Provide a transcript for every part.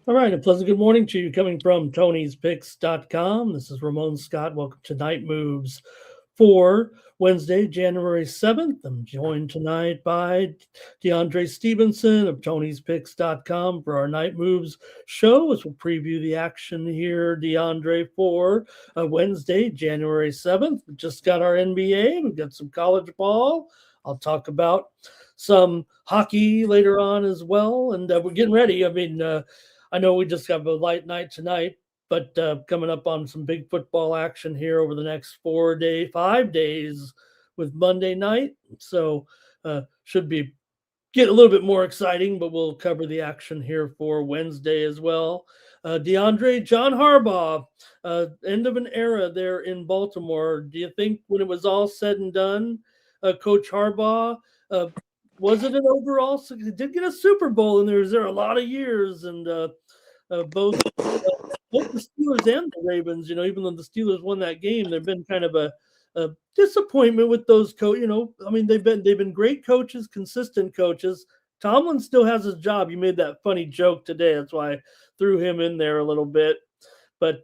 All right, a pleasant good morning to you coming from Tony'sPicks.com. This is Ramon Scott. Welcome to Night Moves for Wednesday, January 7th. I'm joined tonight by DeAndre Stevenson of Tony'sPicks.com for our Night Moves show as we'll preview the action here, DeAndre, for Wednesday, January 7th. We just got our NBA, we've got some college ball. I'll talk about some hockey later on as well, and we're getting ready. I know we just have a light night tonight, but coming up on some big football action here over the next 5 days with Monday night. So should be get a little bit more exciting, but we'll cover the action here for Wednesday as well. DeAndre, John Harbaugh, end of an era there in Baltimore. Do you think when it was all said and done, Coach Harbaugh, uh, was it an overall? He did get a Super Bowl, and there a lot of years, and both the Steelers and the Ravens. Even though the Steelers won that game, they've been kind of a disappointment with those they've been great coaches, consistent coaches. Tomlin still has his job. You made that funny joke today. That's why I threw him in there a little bit. But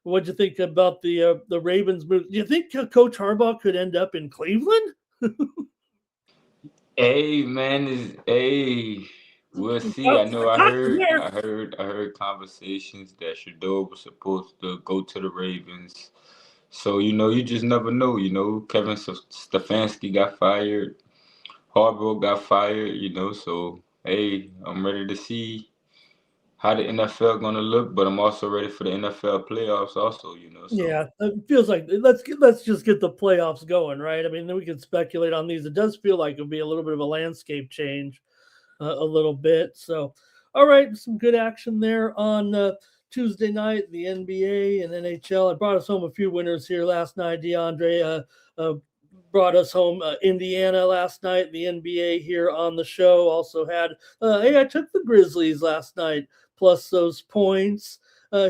what'd you think about the Ravens move? Do you think Coach Harbaugh could end up in Cleveland? Hey man, we'll see. Oh, I know. not there. I heard conversations that Shador was supposed to go to the Ravens. So you just never know. Kevin Stefanski got fired, Harbaugh got fired. So hey, I'm ready to see how the NFL gonna look, but I'm also ready for the NFL playoffs. Also, so. Yeah, it feels like let's just get the playoffs going, right? I mean, then we can speculate on these. It does feel like it'll be a little bit of a landscape change, a little bit. So, all right, some good action there on Tuesday night, the NBA and NHL. I brought us home a few winners here last night. DeAndre brought us home Indiana last night. The NBA here on the show also had. Hey, I took the Grizzlies last night plus those points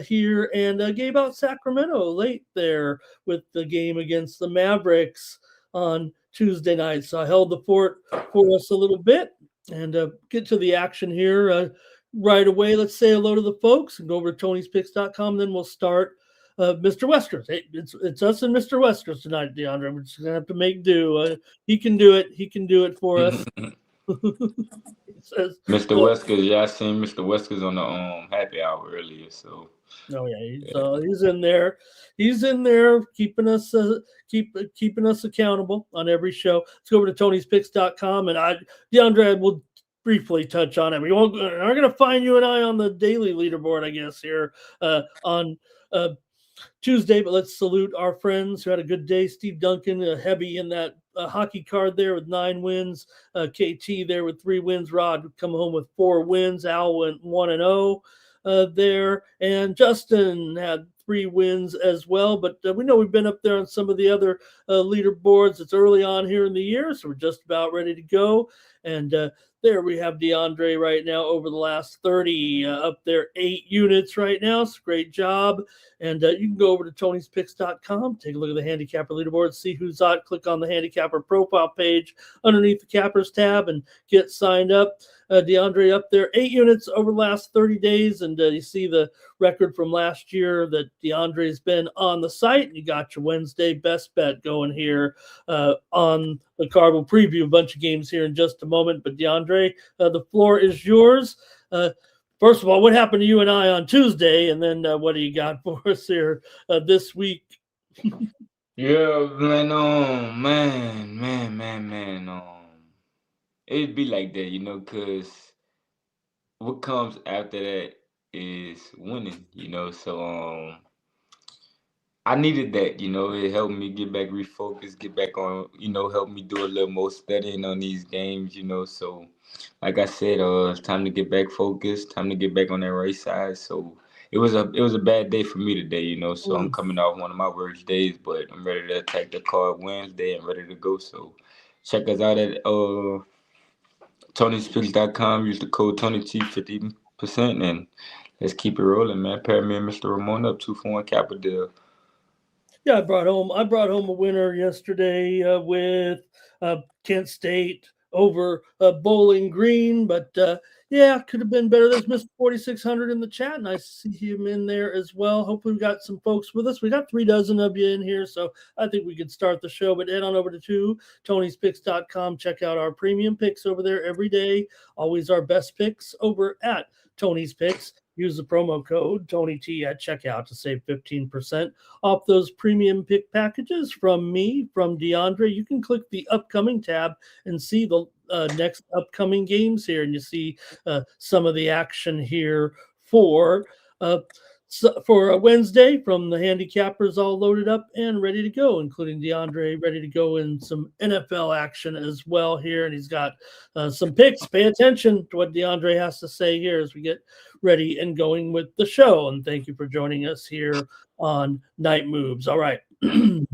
here and gave out Sacramento late there with the game against the Mavericks on Tuesday night. So I held the fort for us a little bit and get to the action here right away. Let's say hello to the folks and go over to Tony'sPicks.com. Then we'll start. Mr. Weskers. Hey, it's us and Mr. Weskers tonight, DeAndre. We're just gonna have to make do. He can do it. He can do it for us. He says, Mr. Weskers, yeah, I seen Mr. Weskers on the happy hour earlier. So "Oh yeah, he's yeah. he's in there. He's in there keeping us keeping us accountable on every show. Let's go over to Tony'sPicks.com and DeAndre will briefly touch on it. We won't. We're going to find you and I on the daily leaderboard, I guess, here on Tuesday, but let's salute our friends who had a good day. Steve Duncan, heavy in that hockey card there with 9 wins. KT there with 3 wins. Rod would come home with 4 wins. Al went 1-0 there. And Justin had 3 wins as well. But we know we've been up there on some of the other leaderboards. It's early on here in the year, so we're just about ready to go. And there we have DeAndre right now over the last 30, up there 8 units right now. So great job. And you can go over to Tony'sPicks.com, take a look at the handicapper leaderboard, see who's out, click on the handicapper profile page underneath the cappers tab and get signed up. DeAndre up there, 8 units over the last 30 days. And you see the record from last year that DeAndre's been on the site. And you got your Wednesday best bet going here on the card. We'll preview a bunch of games here in just a moment. But DeAndre, the floor is yours. First of all, what happened to you and I on Tuesday? And then what do you got for us here this week? Yeah, man, man. It'd be like that, cause what comes after that is winning, So I needed that, It helped me get back refocused, get back on, help me do a little more studying on these games, So, like I said, it's time to get back focused, time to get back on that right side. So it was a bad day for me today, So I'm Mm. coming off one of my worst days, but I'm ready to attack the card Wednesday and ready to go. So check us out at TonySpeaks.com. Use the code TonyT 50%, and let's keep it rolling, man. Pair me and Mr. Ramon up 2 for 1 Capital. Yeah, I brought home a winner yesterday with Kent State over Bowling Green, but yeah, could have been better. There's Mr. 4600 in the chat. Nice to see him in there as well. Hopefully, we got some folks with us. We got 3 dozen of you in here, so I think we could start the show. But head on over to Tony'sPicks.com. Check out our premium picks over there every day. Always our best picks over at Tony's Picks. Use the promo code TonyT at checkout to save 15% off those premium pick packages from me, from DeAndre. You can click the upcoming tab and see the next upcoming games here, and you see some of the action here for for Wednesday from the handicappers all loaded up and ready to go, including DeAndre ready to go in some NFL action as well here. And he's got some picks. Pay attention to what DeAndre has to say here as we get ready and going with the show. And thank you for joining us here on Night Moves. All right. DeAndre,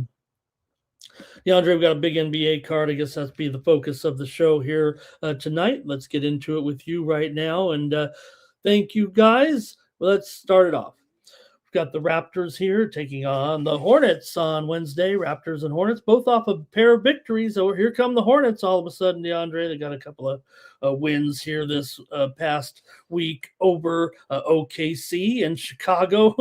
we've got a big NBA card. I guess that's be the focus of the show here tonight. Let's get into it with you right now. And thank you, guys. Well, let's start it off. We've got the Raptors here taking on the Hornets on Wednesday. Raptors and Hornets, both off a pair of victories. So here come the Hornets all of a sudden, DeAndre. They got a couple of wins here this past week over OKC and Chicago.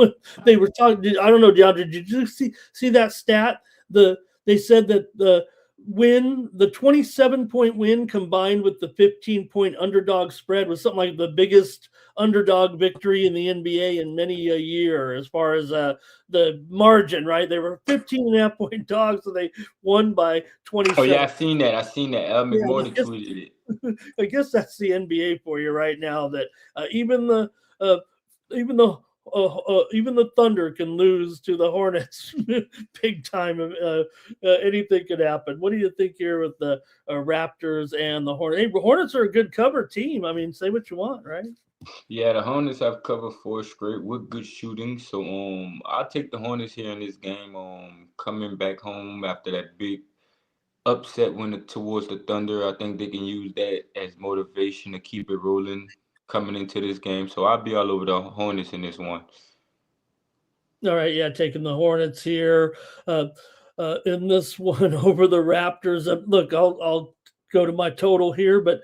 They were talking. I don't know, DeAndre. Did you see that stat? They said that the 27-point win combined with the 15-point underdog spread was something like the biggest underdog victory in the NBA in many a year as far as the margin, right? They were 15.5-point dogs, so they won by 27. Oh, yeah, I seen that. Al McMorton tweeted it. I guess that's the NBA for you right now, that even the Thunder can lose to the Hornets big time. Anything could happen. What do you think here with the Raptors and the Hornets? Hey, Hornets are a good cover team. I mean, say what you want, right? Yeah, the Hornets have covered 4 straight with good shooting. So I'll take the Hornets here in this game. Coming back home after that big upset win towards the Thunder, I think they can use that as motivation to keep it rolling coming into this game. So I'll be all over the Hornets in this one. All right, yeah, taking the Hornets here in this one over the Raptors. Look, I'll go to my total here, but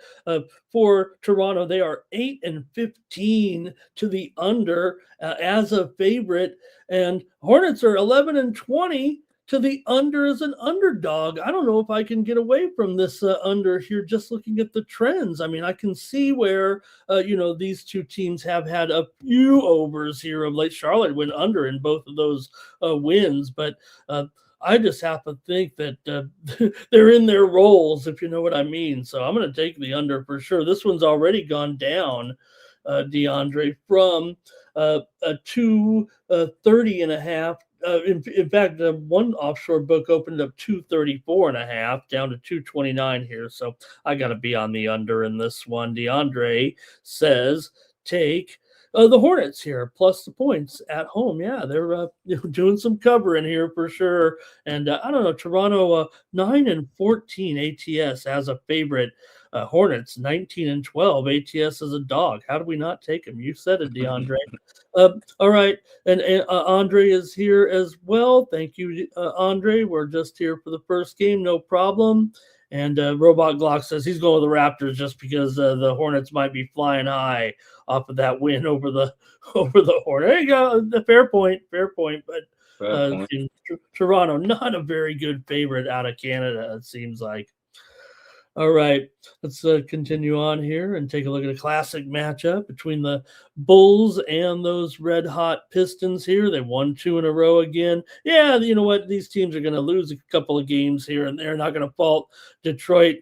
for Toronto, they are 8-15 to the under as a favorite, and Hornets are 11-20 to the under as an underdog. I don't know if I can get away from this under here just looking at the trends. I mean, I can see where, these two teams have had a few overs here of late. Charlotte went under in both of those wins, but I just happen to think that they're in their roles, if you know what I mean. So I'm going to take the under for sure. This one's already gone down, DeAndre, from a 230.5. In fact, one offshore book opened up 234.5 down to 229 here. So I got to be on the under in this one. DeAndre says take the Hornets here plus the points at home. Yeah, they're doing some covering here for sure. And I don't know, Toronto 9-14 ATS as a favorite. Hornets 19-12 ATS as a dog. How do we not take them? You said it, DeAndre. All right, and Andre is here as well. Thank you, Andre. We're just here for the first game, no problem. And Robot Glock says he's going with the Raptors just because the Hornets might be flying high off of that win over the Hornets. There you go. Fair point. But Toronto, not a very good favorite out of Canada, it seems like. All right, let's continue on here and take a look at a classic matchup between the Bulls and those red-hot Pistons here. They won 2 in a row again. Yeah, you know what? These teams are going to lose a couple of games here and they're not going to fault Detroit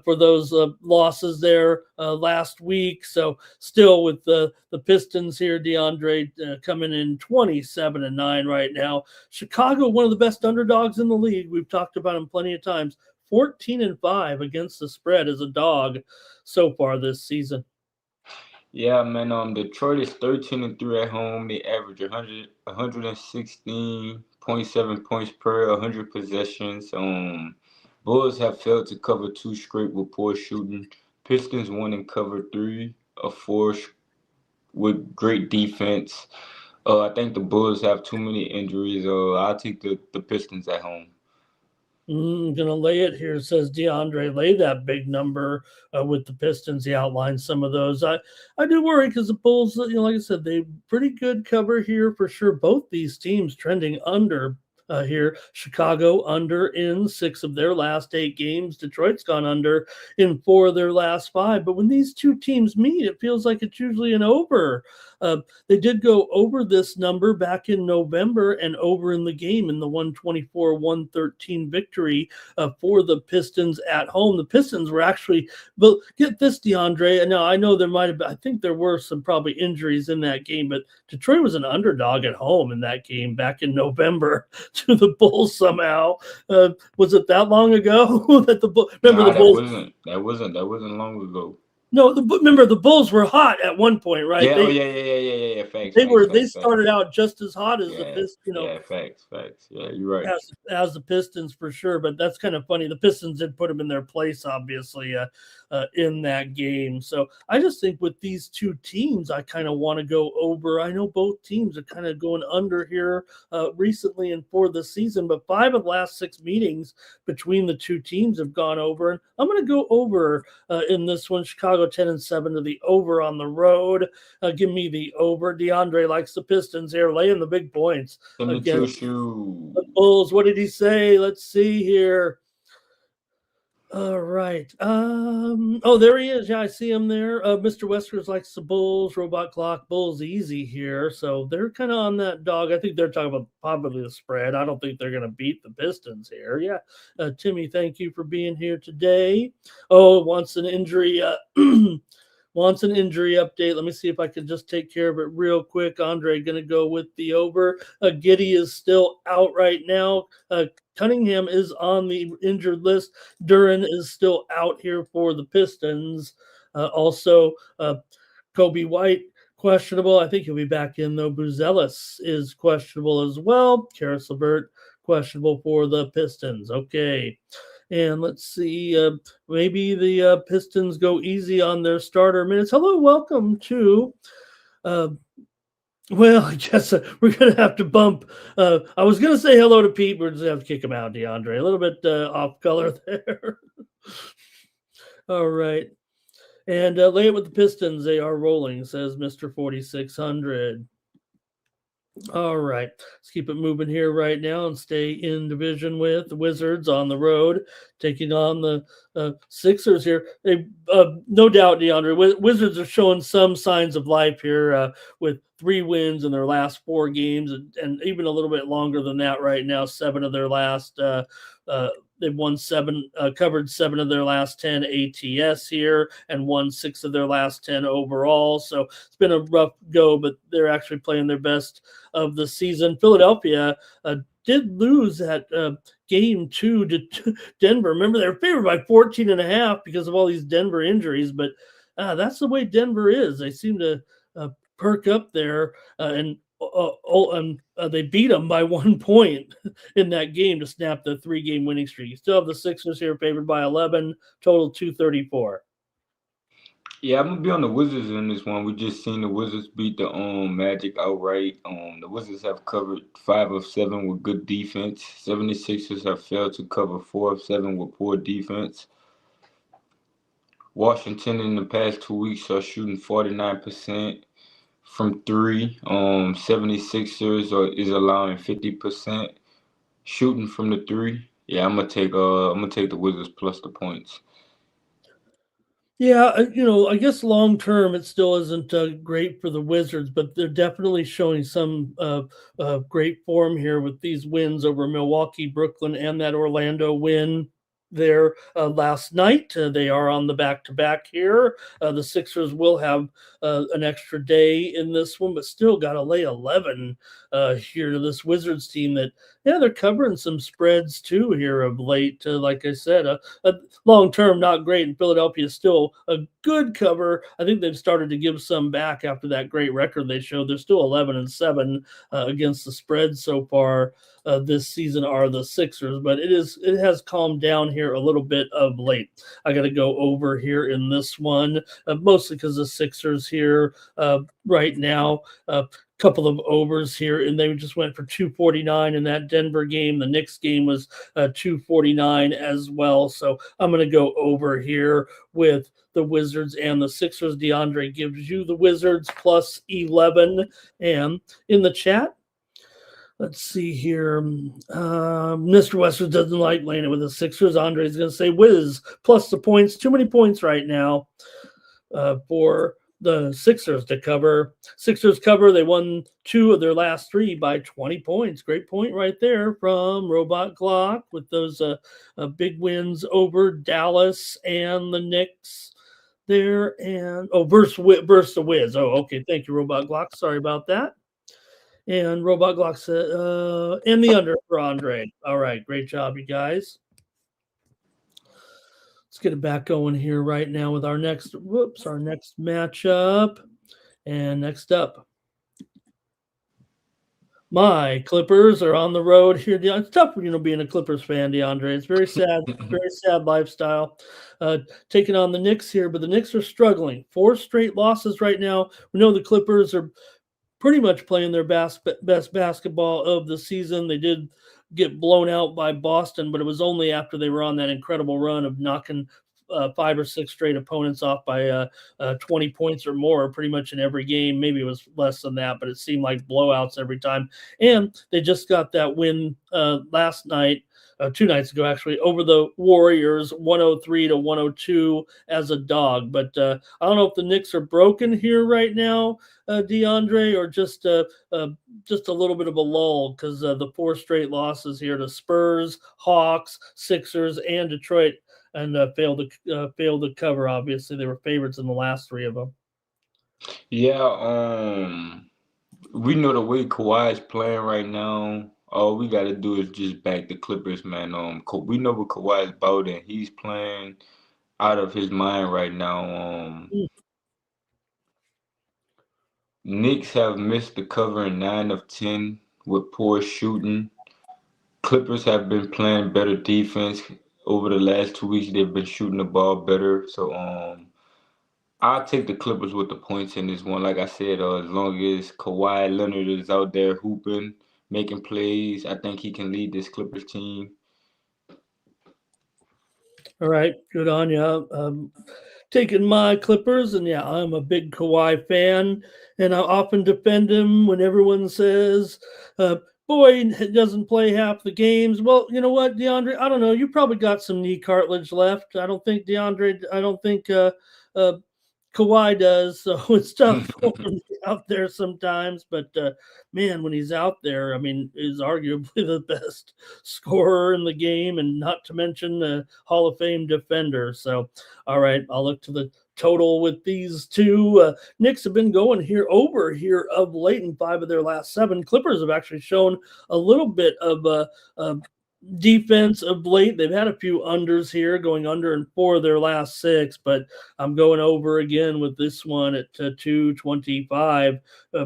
for those losses there last week. So still with the Pistons here, DeAndre coming in 27-9 right now. Chicago, one of the best underdogs in the league. We've talked about them plenty of times. 14-5 against the spread as a dog so far this season. Yeah, man. Detroit is 13-3 at home. They average 116.7 points per 100 possessions. Bulls have failed to cover 2 straight with poor shooting. Pistons won and covered 3 of 4 with great defense. I think the Bulls have too many injuries. I'll take the Pistons at home. Gonna lay it here, says DeAndre. Lay that big number with the Pistons. He outlined some of those. I do worry because the Bulls, like I said, they pretty good cover here for sure. Both these teams trending under here. Chicago under in 6 of their last 8 games. Detroit's gone under in 4 of their last 5. But when these two teams meet, it feels like it's usually an over. They did go over this number back in November and over in the game in the 124-113 victory for the Pistons at home. The Pistons were actually, but get this, DeAndre. Now, I know there might have been, I think there were some probably injuries in that game, but Detroit was an underdog at home in that game back in November to the Bulls somehow. Was it that long ago that the Bulls? Remember the Bulls? That wasn't long ago. No, remember the Bulls were hot at one point, right? Yeah, yeah. Facts. They started out just as hot as the Pistons, Yeah, facts. Yeah, you're right. As the Pistons for sure, but that's kind of funny. The Pistons did put them in their place, obviously, in that game. So I just think with these two teams, I kind of want to go over. I know both teams are kind of going under here recently and for the season, but 5 of the last 6 meetings between the two teams have gone over, and I'm going to go over in this one. Chicago 10-7 to the over on the road. Give me the over. DeAndre likes the Pistons here, laying the big points against the Bulls. What did he say? Let's see here. All right. Oh, there he is. Yeah, I see him there. Mr. Weskers likes the Bulls. Robot Clock. Bulls easy here. So they're kind of on that dog. I think they're talking about probably the spread. I don't think they're going to beat the Pistons here. Yeah. Timmy, thank you for being here today. Oh, wants an injury. Wants an injury update. Let me see if I can just take care of it real quick. Andre going to go with the over. Giddy is still out right now. Cunningham is on the injured list. Duran is still out here for the Pistons. Also, Kobe White, questionable. I think he'll be back in, though. Buzelis is questionable as well. Karis LeVert, questionable for the Pistons. Okay. And let's see, maybe the Pistons go easy on their starter minutes. Hello, welcome to, well, I guess we're going to have to bump. I was going to say hello to Pete. We're just going to have to kick him out, DeAndre. A little bit off color there. All right. And lay it with the Pistons. They are rolling, says Mr. 4600. All right, let's keep it moving here right now and stay in division with the Wizards on the road, taking on the Sixers here. They, no doubt, DeAndre, Wizards are showing some signs of life here with 3 wins in their last 4 games, and even a little bit longer than that right now. 7 of their last they've won 7, covered 7 of their last 10 ATS here, and won 6 of their last 10 overall. So it's been a rough go, but they're actually playing their best of the season. Philadelphia did lose at game 2 to Denver. Remember, they were favored by 14.5 because of all these Denver injuries, but that's the way Denver is. They seem to perk up there and they beat them by 1 point in that game to snap the 3-game winning streak. You still have the Sixers here favored by 11, total 234. Yeah, I'm gonna be on the Wizards in this one. We just seen the Wizards beat the Magic outright. The Wizards have covered 5 of 7 with good defense. 76ers have failed to cover 4 of 7 with poor defense. Washington in the past 2 weeks are shooting 49% from 3. 76ers is allowing 50% shooting from the 3. Yeah, I'm gonna take the Wizards plus the points. Yeah, I guess long term it still isn't great for the Wizards, but they're definitely showing some great form here with these wins over Milwaukee, Brooklyn, and that Orlando win there last night. They are on the back-to-back here. The Sixers will have an extra day in this one, but still got to lay 11 here to this Wizards team that, yeah, they're covering some spreads too here of late. Like I said, long-term not great, and Philadelphia is still a good cover. I think they've started to give some back after that great record they showed. They're still 11-7 against the spread so far this season are the Sixers, but it has calmed down here here a little bit of late. I got to go over here in this one, mostly because the Sixers here right now. Couple of overs here, and they just went for 249 in that Denver game. The Knicks game was 249 as well. So I'm going to go over here with the Wizards and the Sixers. DeAndre gives you the Wizards plus 11. And in the chat, let's see here. Mr. Western doesn't like laying it with the Sixers. Andre's going to say Wiz plus the points. Too many points right now for the Sixers to cover. Sixers cover. They won 2 of their last 3 by 20 points. Great point right there from Robot Glock with those big wins over Dallas and the Knicks there. And versus the Wiz. Oh, okay. Thank you, Robot Glock. Sorry about that. And Robot Glock said, and the under for Andre. All right. Great job, you guys. Let's get it back going here right now with our next matchup. And next up, my Clippers are on the road here. It's tough, being a Clippers fan, DeAndre. It's very sad, very sad lifestyle. Taking on the Knicks here, but the Knicks are struggling. 4 straight losses right now. We know the Clippers are pretty much playing their best basketball of the season. They did get blown out by Boston, but it was only after they were on that incredible run of knocking 5 or 6 straight opponents off by 20 points or more pretty much in every game. Maybe it was less than that, but it seemed like blowouts every time. And they just got that win last night, 2 nights ago actually, over the Warriors, 103-102 as a dog. But I don't know if the Knicks are broken here right now, DeAndre, or just a little bit of a lull because the 4 straight losses here to Spurs, Hawks, Sixers, and Detroit, and failed to cover. Obviously, they were favorites in the last 3 of them. Yeah, we know the way Kawhi is playing right now. All we got to do is just back the Clippers, man. We know what Kawhi is about, and he's playing out of his mind right now. Knicks have missed the cover in 9 of 10 with poor shooting. Clippers have been playing better defense over the last 2 weeks. They've been shooting the ball better. So I'll take the Clippers with the points in this one. Like I said, as long as Kawhi Leonard is out there hooping, making plays, I think he can lead this Clippers team. All right, good on you. Taking my Clippers, and yeah, I'm a big Kawhi fan, and I often defend him when everyone says, boy, he doesn't play half the games. Well, you know what, DeAndre, I don't know. You probably got some knee cartilage left. I don't think Kawhi does, so it's tough for him out there sometimes. But man, when he's out there, I mean, he's arguably the best scorer in the game, and not to mention the Hall of Fame defender. So, all right, I'll look to the total with these 2. Knicks have been going over here of late in 5 of their last 7. Clippers have actually shown a little bit of defense of late. They've had a few unders here, going under in 4 of their last 6, but I'm going over again with this one at 225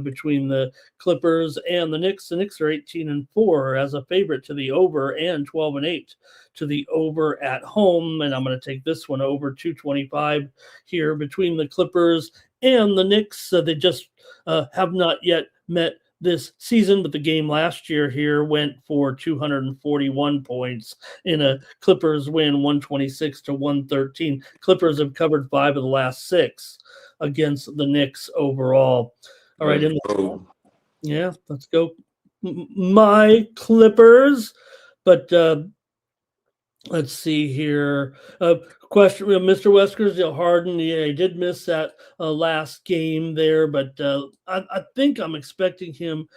between the Clippers and the Knicks. The Knicks are 18-4 as a favorite to the over, and 12-8 to the over at home. And I'm going to take this one over 225 here between the Clippers and the Knicks. They just have not yet met this season, but the game last year here went for 241 points in a Clippers win, 126-113. Clippers have covered 5 of the last 6 against the Knicks overall. All right, let's go. My Clippers, but let's see here. Question, Mr. Weskers, Harden, he did miss that last game there, but I think I'm expecting him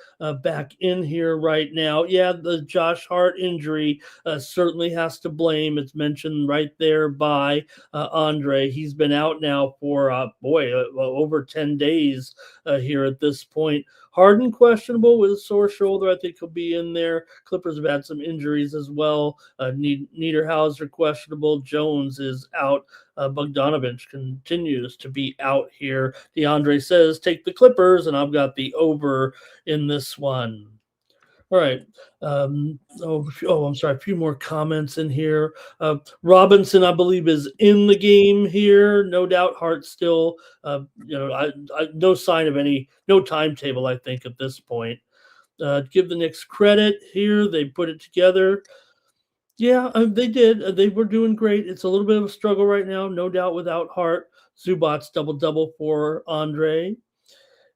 back in here right now. Yeah, the Josh Hart injury certainly has to blame. It's mentioned right there by Andre. He's been out now for, over 10 days here at this point. Harden questionable with a sore shoulder. I think he'll be in there. Clippers have had some injuries as well. Niederhauser questionable. Jones is out. Bogdanovich continues to be out here. DeAndre says take the Clippers, and I've got the over in this one. All right. I'm sorry. A few more comments in here. Robinson, I believe, is in the game here. No doubt, Hart still. No sign of no timetable. I think at this point. Give the Knicks credit here. They put it together. Yeah, they did. They were doing great. It's a little bit of a struggle right now, no doubt, without Hart. Zubats double for Andre.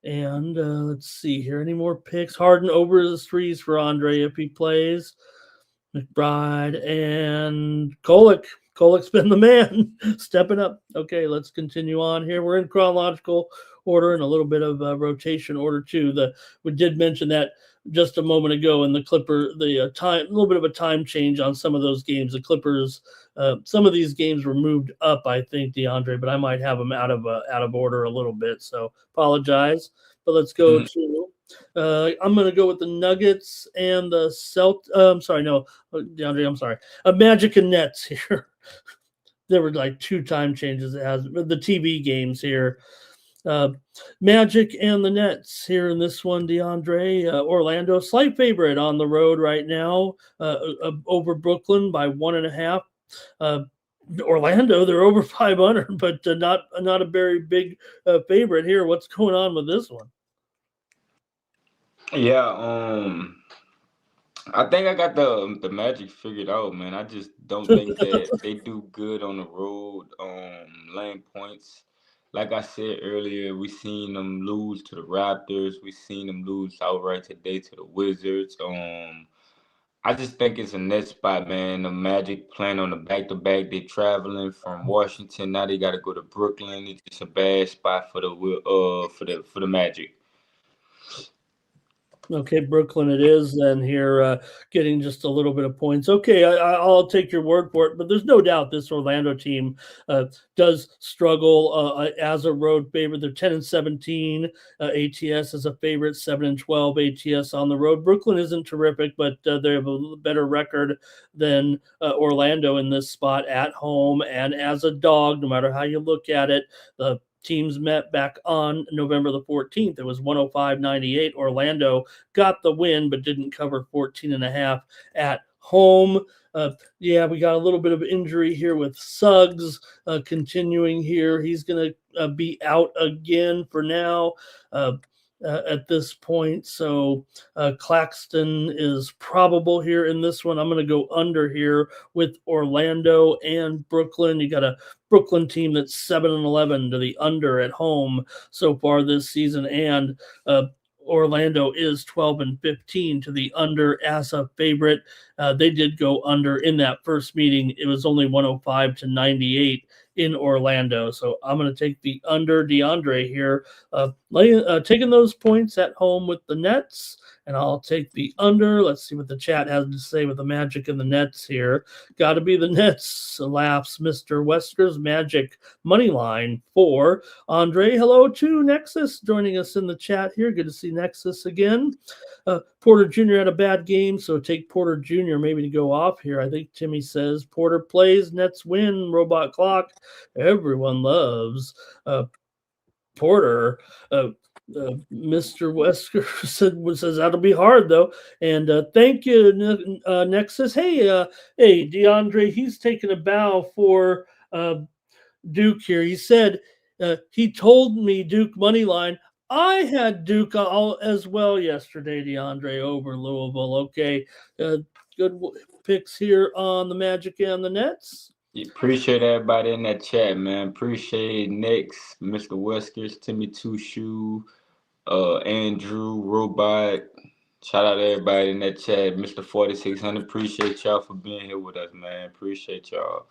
And let's see here. Any more picks? Harden over the threes for Andre if he plays. McBride and Kolick. Kolick's been the man, stepping up. Okay, let's continue on here. We're in chronological order and a little bit of rotation order too. We did mention that just a moment ago in the a little bit of a time change on some of those games. The Clippers, some of these games were moved up, I think, DeAndre, but I might have them out of order a little bit. So apologize. But let's go to. I'm going to go with the Nuggets and the DeAndre. I'm sorry. Magic and Nets here. There were like 2 time changes as the TV games here. Magic and the Nets here in this one, DeAndre. Orlando, slight favorite on the road right now, over Brooklyn by 1.5. Orlando, they're over 500, but not a very big favorite here. What's going on with this one? Yeah, I think I got the Magic figured out, man. I just don't think that they do good on the road, laying points. Like I said earlier, we seen them lose to the Raptors. We seen them lose outright today to the Wizards. I just think it's a net spot, man. The Magic playing on the back to back. They traveling from Washington. Now they got to go to Brooklyn. It's just a bad spot for the Magic. Okay, Brooklyn it is then here, getting just a little bit of points. Okay, I'll take your word for it, but there's no doubt this Orlando team does struggle as a road favorite. They're 10-17. ATS is a favorite, 7-12 ATS on the road. Brooklyn isn't terrific, but they have a better record than Orlando in this spot at home and as a dog, no matter how you look at it. The teams met back on November the 14th. It was 105-98. Orlando got the win, but didn't cover 14.5 at home. We got a little bit of injury here with Suggs continuing here. He's going to be out again for now. At this point. So Claxton is probable here in this one. I'm going to go under here with Orlando and Brooklyn. You got a Brooklyn team that's 7-11 to the under at home so far this season, and Orlando is 12-15 to the under as a favorite. They did go under in that first meeting. It was only 105-98 in Orlando. So I'm going to take the under. DeAndre here, taking those points at home with the Nets, and I'll take the under. Let's see what the chat has to say with the Magic and the Nets here. Got to be the Nets, laughs Mr. Wesker's Magic money line for Andre. Hello to Nexus joining us in the chat here. Good to see Nexus again. Porter Jr. had a bad game, so take Porter Jr. maybe to go off here. I think Timmy says Porter plays, Nets win, robot clock. Everyone loves Porter. Mr. Wesker says that'll be hard though. And thank you, Nexus. Hey, DeAndre, he's taking a bow for Duke here. He said he told me Duke money line. I had Duke as well yesterday, DeAndre, over Louisville. Okay, good picks here on the Magic and the Nets. Appreciate everybody in that chat, man. Appreciate Knicks, Mr. Weskers, Timmy Two Shoe, Andrew, Robot. Shout out to everybody in that chat. Mr. 4600, appreciate y'all for being here with us, man. Appreciate y'all.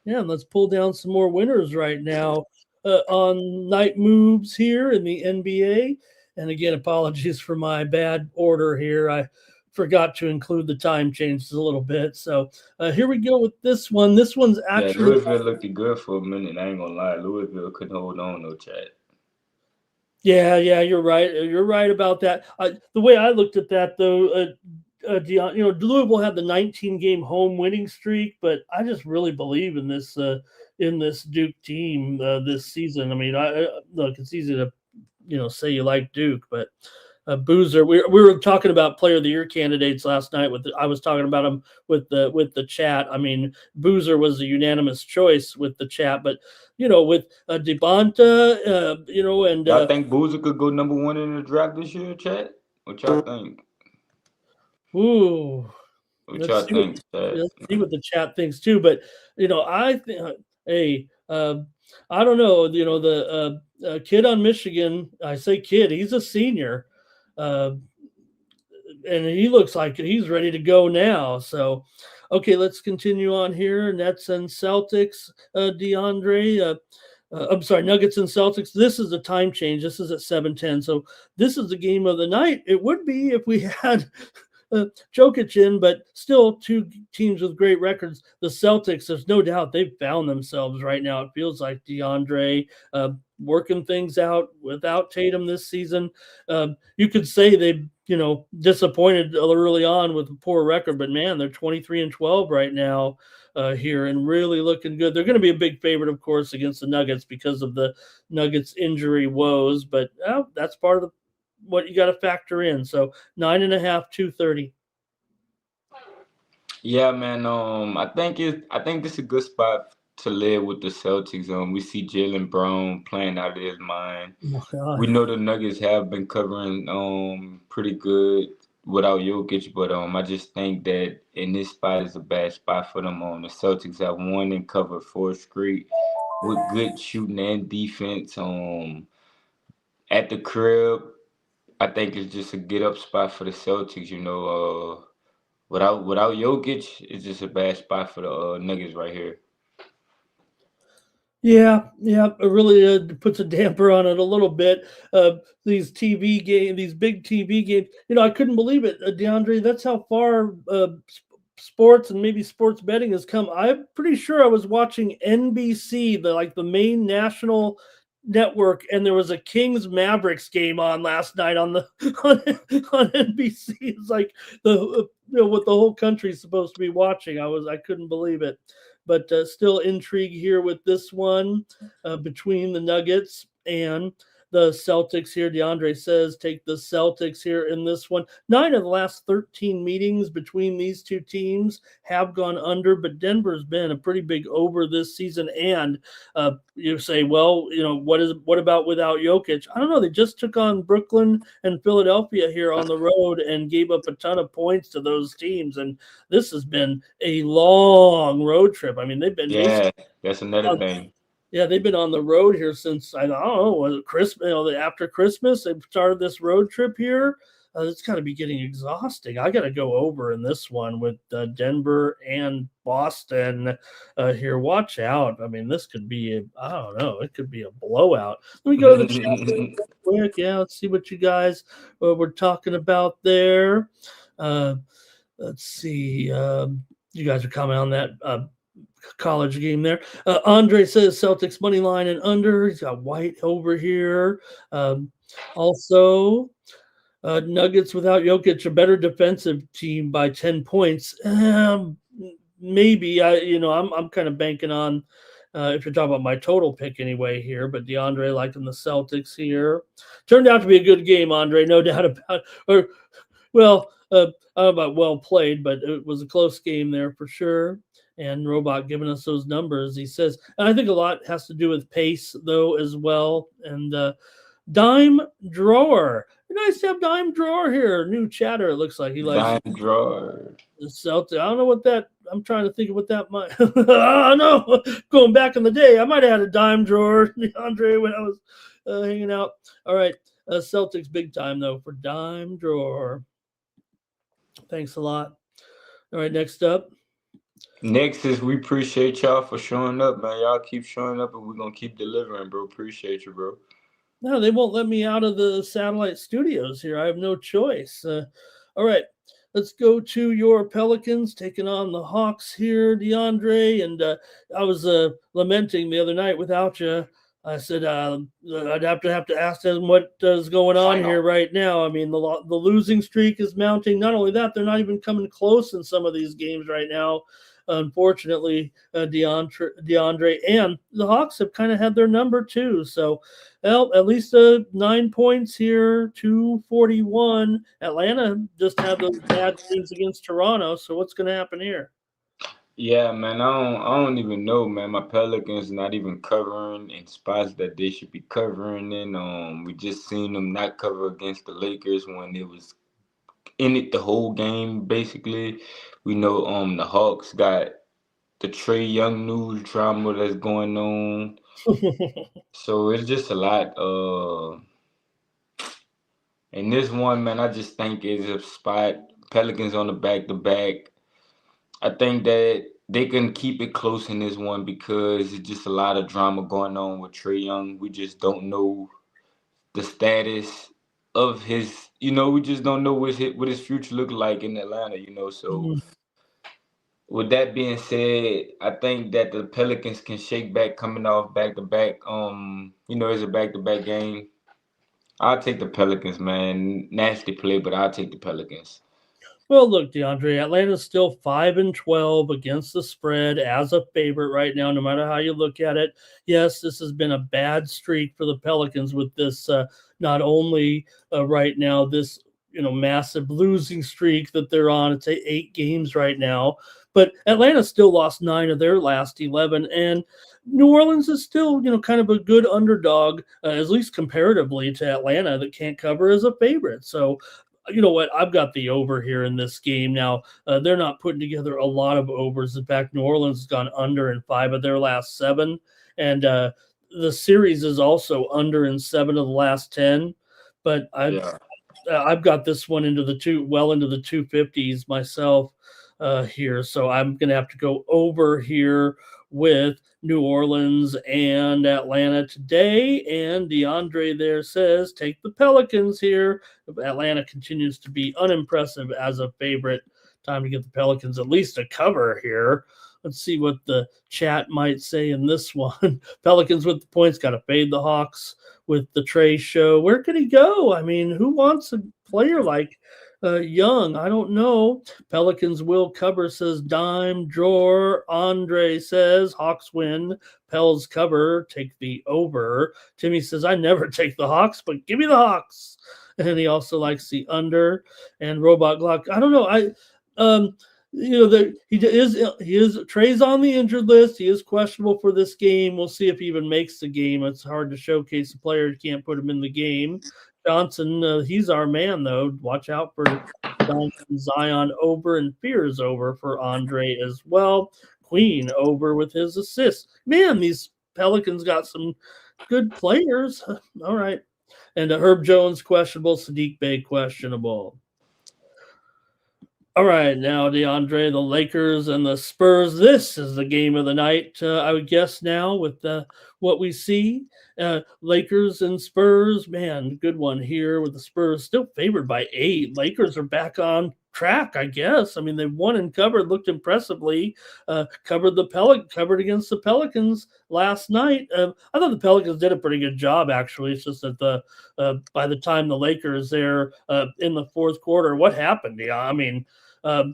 Yeah, and let's pull down some more winners right now on night moves here in the NBA. And again, apologies for my bad order here. I forgot to include the time changes a little bit. So here we go with this one. This one's actually... Yeah, Louisville looked good for a minute. I ain't going to lie. Louisville couldn't hold on, no chat. Yeah, you're right. You're right about that. The way I looked at that, though, Louisville had the 19-game home winning streak, but I just really believe in this Duke team this season. I mean, look, it's easy to say you like Duke, but Boozer. We were talking about Player of the Year candidates last night. I was talking about them with the chat. I mean, Boozer was a unanimous choice with the chat, but with DeBonta, and Y'all think Boozer could go number 1 in the draft this year, chat? What y'all think? ooh, What y'all think, chat? let's see what the chat thinks too. But I think, hey, I don't know. The kid on Michigan. I say kid. He's a senior. Uh, and he looks like he's ready to go now. So, okay, let's continue on here. Nets and Celtics, DeAndre. I'm sorry, Nuggets and Celtics. This is a time change. This is at 7:10. So this is the game of the night. It would be if we had Jokic in, but still two teams with great records. The Celtics, there's no doubt they've found themselves right now. It feels like DeAndre working things out without Tatum this season. You could say they, disappointed early on with a poor record, but man, they're 23-12 right now here and really looking good. They're going to be a big favorite, of course, against the Nuggets because of the Nuggets injury woes, but that's part of what you got to factor in. So 9.5, 230. Yeah, man. I think this is a good spot to live with the Celtics. We see Jalen Brown playing out of his mind. Oh, We know the Nuggets have been covering pretty good without Jokic, but I just think that in this spot is a bad spot for them. The Celtics have won and covered 4 straight with good shooting and defense. At the crib, I think it's just a get up spot for the Celtics. Without Jokic, it's just a bad spot for the Nuggets right here. yeah, it really puts a damper on it a little bit. These TV games, these big TV games, I couldn't believe it, DeAndre. That's how far sports and maybe sports betting has come. I'm pretty sure I was watching NBC, the main national network, and there was a Kings Mavericks game on last night on the on NBC. It's like what the whole country's supposed to be watching. I couldn't believe it, but still intrigue here with this one between the Nuggets and the Celtics here. DeAndre says take the Celtics here in this one. 9 of the last 13 meetings between these two teams have gone under, but Denver's been a pretty big over this season. And you say, well, what about without Jokic? I don't know. They just took on Brooklyn and Philadelphia here on the road and gave up a ton of points to those teams. And this has been a long road trip. I mean, they've been that's another thing. Yeah, they've been on the road here since, I don't know, was it Christmas? After Christmas, they've started this road trip here. It's got to be getting exhausting. I got to go over in this one with Denver and Boston here. Watch out. I mean, this could be, I don't know, it could be a blowout. Let me go to the chat real quick. Yeah, let's see what you guys were talking about there. Let's see. You guys are commenting on that college game there. Andre says Celtics money line and under. He's got White over here. Also, Nuggets without Jokic, a better defensive team by 10 points. Maybe I'm kind of banking on if you're talking about my total pick anyway here, but DeAndre liking the Celtics here. Turned out to be a good game, Andre, no doubt about it. I don't know about well played, but it was a close game there for sure. And Robot giving us those numbers, he says. And I think a lot has to do with pace, though, as well. And Dime Drawer. Nice to have Dime Drawer here. New chatter, it looks like. He likes Dime Drawer. The Celtic. I don't know what that, I'm trying to think of what that might. I don't know. Going back in the day, I might have had a Dime Drawer, Andre, when I was hanging out. All right. Celtics big time, though, for Dime Drawer. Thanks a lot. All right, next up. Next is we appreciate y'all for showing up, man. Y'all keep showing up and we're going to keep delivering, bro. Appreciate you, bro. No, they won't let me out of the satellite studios here. I have no choice. All right, let's go to your Pelicans taking on the Hawks here, DeAndre. And I was lamenting the other night without you. I said I'd have to ask them what is going on here right now. I mean, the losing streak is mounting. Not only that, they're not even coming close in some of these games right now. unfortunately, DeAndre and the Hawks have kind of had their number too. So, well, at least 9 points here, 241. Atlanta just had those bad games against Toronto. So what's going to happen here? Yeah, man, I don't even know, man. My Pelicans not even covering in spots that they should be covering in. We just seen them not cover against the Lakers when it was in it the whole game, basically. We know the Hawks got the Trey Young news drama that's going on. So it's just a lot. And this one, man, I just think is a spot. Pelicans on the back to back. I think that they can keep it close in this one because it's just a lot of drama going on with Trey Young. We just don't know the status of his. We just don't know what his future look like in Atlanta. So with that being said, I think that the Pelicans can shake back coming off back to back. It's a back to back game. I'll take the Pelicans, man. Nasty play, but I'll take the Pelicans. Well, look, DeAndre, Atlanta's still 5-12 against the spread as a favorite right now, no matter how you look at it. Yes, this has been a bad streak for the Pelicans with this not only right now, this massive losing streak that they're on. It's 8 games right now, but Atlanta still lost 9 of their last 11, and New Orleans is still kind of a good underdog, at least comparatively to Atlanta that can't cover as a favorite. So you know what? I've got the over here in this game. Now, they're not putting together a lot of overs. In fact, New Orleans has gone under in 5 of their last 7. And the series is also under in 7 of the last 10. But Yeah. I've got this one well into the 250s myself here. So I'm going to have to go over here with New Orleans and Atlanta today. And DeAndre there says, take the Pelicans here. Atlanta continues to be unimpressive as a favorite. Time to get the Pelicans at least a cover here. Let's see what the chat might say in this one. Pelicans with the points, got to fade the Hawks with the Trey show. Where could he go? I mean, who wants a player like Young? I don't know. Pelicans will cover, says Dime Drawer. Andre says Hawks win. Pels cover, take the over. Timmy says, I never take the Hawks, but give me the Hawks. And he also likes the under. And Robot Glock, I don't know. Um, he is Trey's on the injured list. He is questionable for this game. We'll see if he even makes the game. It's hard to showcase a player. You can't put him in the game. Johnson, he's our man though. Watch out for Johnson, Zion over, and Fears over for Andre as well. Queen over with his assist. Man, these Pelicans got some good players. All right. And Herb Jones questionable, Sadiq Bey questionable. All right, now DeAndre, the Lakers and the Spurs. This is the game of the night, I would guess now with what we see. Lakers and Spurs, man, good one here with the Spurs still favored by 8. Lakers are back on track, I guess. I mean, they won and covered, looked impressively. Covered against the Pelicans last night. I thought the Pelicans did a pretty good job, actually. It's just that by the time the Lakers there in the fourth quarter, what happened? Yeah, I mean. I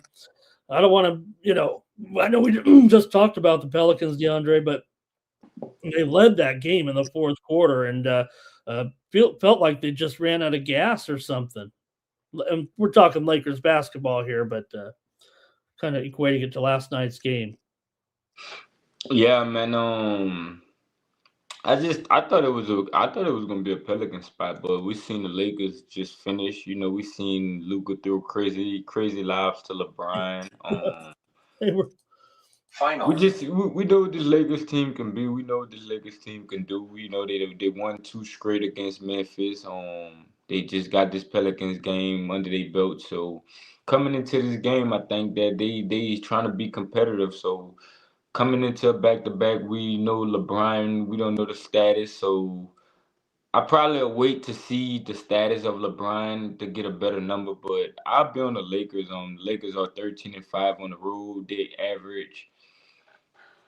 don't want to, I know we just talked about the Pelicans, DeAndre, but they led that game in the fourth quarter and felt like they just ran out of gas or something. And we're talking Lakers basketball here, but kind of equating it to last night's game. Yeah, man. I thought it was gonna be a Pelican spot, but we seen the Lakers just finish. We seen Luka throw crazy lobs to LeBron. They were We know what this Lakers team can be. We know what this Lakers team can do. We know they won 2 straight against Memphis. They just got this Pelicans game under their belt. So coming into this game, I think that they trying to be competitive. So coming into a back to back, we know LeBron. We don't know the status. So I probably wait to see the status of LeBron to get a better number. But I'll be on the Lakers. Lakers are 13-5 on the road. They average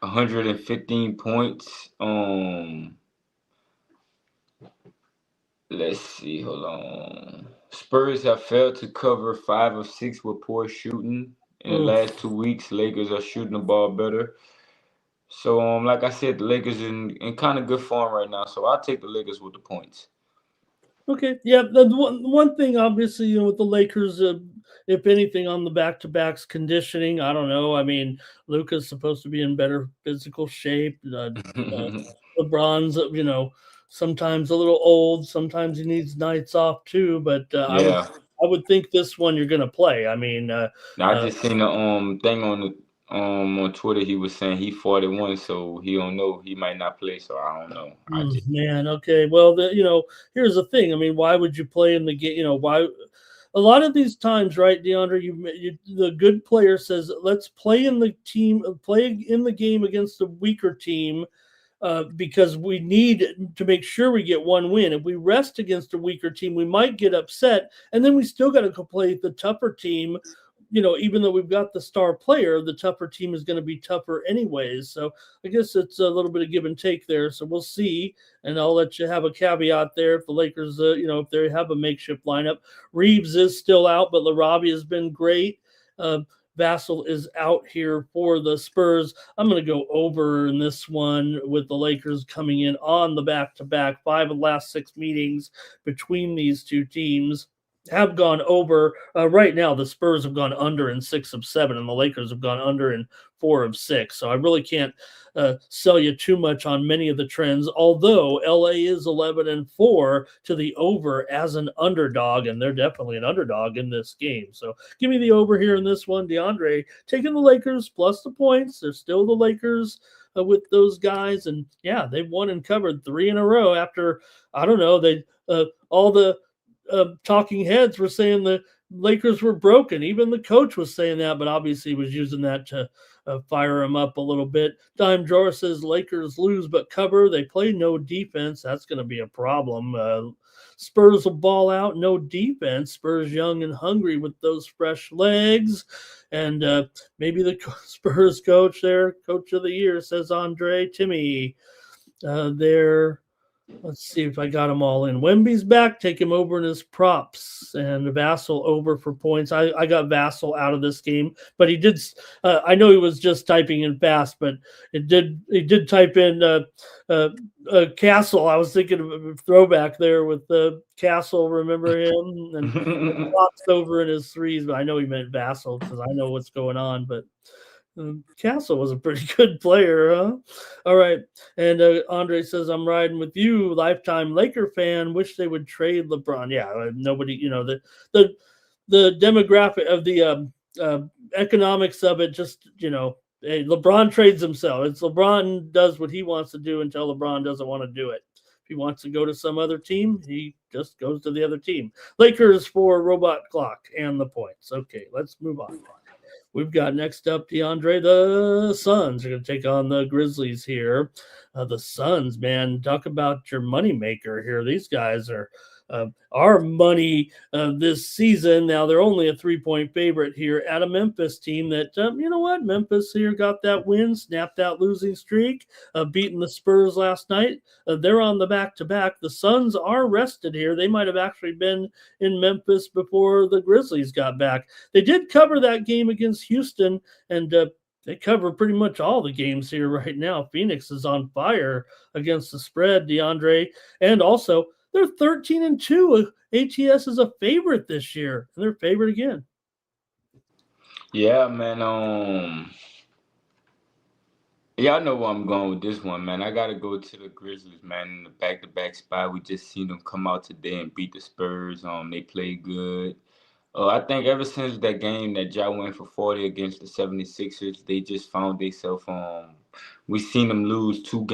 115 points. Let's see. Hold on. Spurs have failed to cover 5 of 6 with poor shooting. In the last 2 weeks, Lakers are shooting the ball better. So like I said, the Lakers in kind of good form right now. So I'll take the Lakers with the points. Okay, yeah. The one thing, obviously, with the Lakers, if anything, on the back to backs conditioning, I don't know. I mean, Luca's supposed to be in better physical shape. LeBron's, sometimes a little old. Sometimes he needs nights off too. But Yeah. I would think this one you're going to play. I mean, I just seen the thing on Twitter. He was saying he 41, so he don't know. He might not play, so I don't know. I just Man, okay. Well, here's the thing. I mean, why would you play in the game? Why? A lot of these times, right, DeAndre, the good player says, "Let's play in the team, play in the game against a weaker team, because we need to make sure we get one win. If we rest against a weaker team, we might get upset, and then we still got to go play the tougher team. Even though we've got the star player, the tougher team is going to be tougher anyways. So I guess it's a little bit of give and take there. So we'll see, and I'll let you have a caveat there. If the Lakers, if they have a makeshift lineup, Reeves is still out, but Larabi has been great. Vassell is out here for the Spurs. I'm going to go over in this one with the Lakers coming in on the back-to-back. 5 of the last 6 meetings between these two teams have gone over. Right now, the Spurs have gone under in 6 of 7, and the Lakers have gone under in 4 of 6. So I really can't sell you too much on many of the trends, although LA is 11-4 to the over as an underdog, and they're definitely an underdog in this game. So give me the over here in this one. DeAndre taking the Lakers plus the points. They're still the Lakers with those guys, and yeah, they've won and covered 3 in a row after, I don't know, they all the talking heads were saying the Lakers were broken. Even the coach was saying that, but obviously he was using that to fire him up a little bit. Dime Drawer says Lakers lose but cover. They play no defense. That's going to be a problem. Spurs will ball out, no defense. Spurs young and hungry with those fresh legs. And maybe the Spurs coach there, coach of the year, says Andre Timmy. They're Let's see if I got them all in. Wemby's back. Take him over in his props. And Vassell over for points. I got Vassell out of this game, but he did. I know he was just typing in fast, but he did type in Castle. I was thinking of a throwback there with Castle. Remember him? And flops over in his threes, but I know he meant Vassell because I know what's going on. But Castle was a pretty good player, huh? All right. And Andre says, I'm riding with you, lifetime Laker fan. Wish they would trade LeBron. Yeah, nobody, the demographic of the economics of it, just, hey, LeBron trades himself. It's LeBron does what he wants to do until LeBron doesn't want to do it. If he wants to go to some other team, he just goes to the other team. Lakers for Robot Clock and the points. Okay, let's move on. We've got next up, DeAndre, the Suns are going to take on the Grizzlies here. The Suns, man, talk about your moneymaker here. These guys are our money this season. Now, they're only a 3-point favorite here at a Memphis team that, you know what? Memphis here got that win, snapped that losing streak, beating the Spurs last night. They're on the back-to-back. The Suns are rested here. They might have actually been in Memphis before the Grizzlies got back. They did cover that game against Houston, and they cover pretty much all the games here right now. Phoenix is on fire against the spread, DeAndre. And also, they're 13-2. ATS is a favorite this year, and they're favored again. Yeah, man. Yeah, I know where I'm going with this one, man. I gotta go to the Grizzlies, man. In the back-to-back spot, we just seen them come out today and beat the Spurs. They played good. I think ever since that game that Ja went for 40 against the 76ers, they just found themselves. We seen them lose 2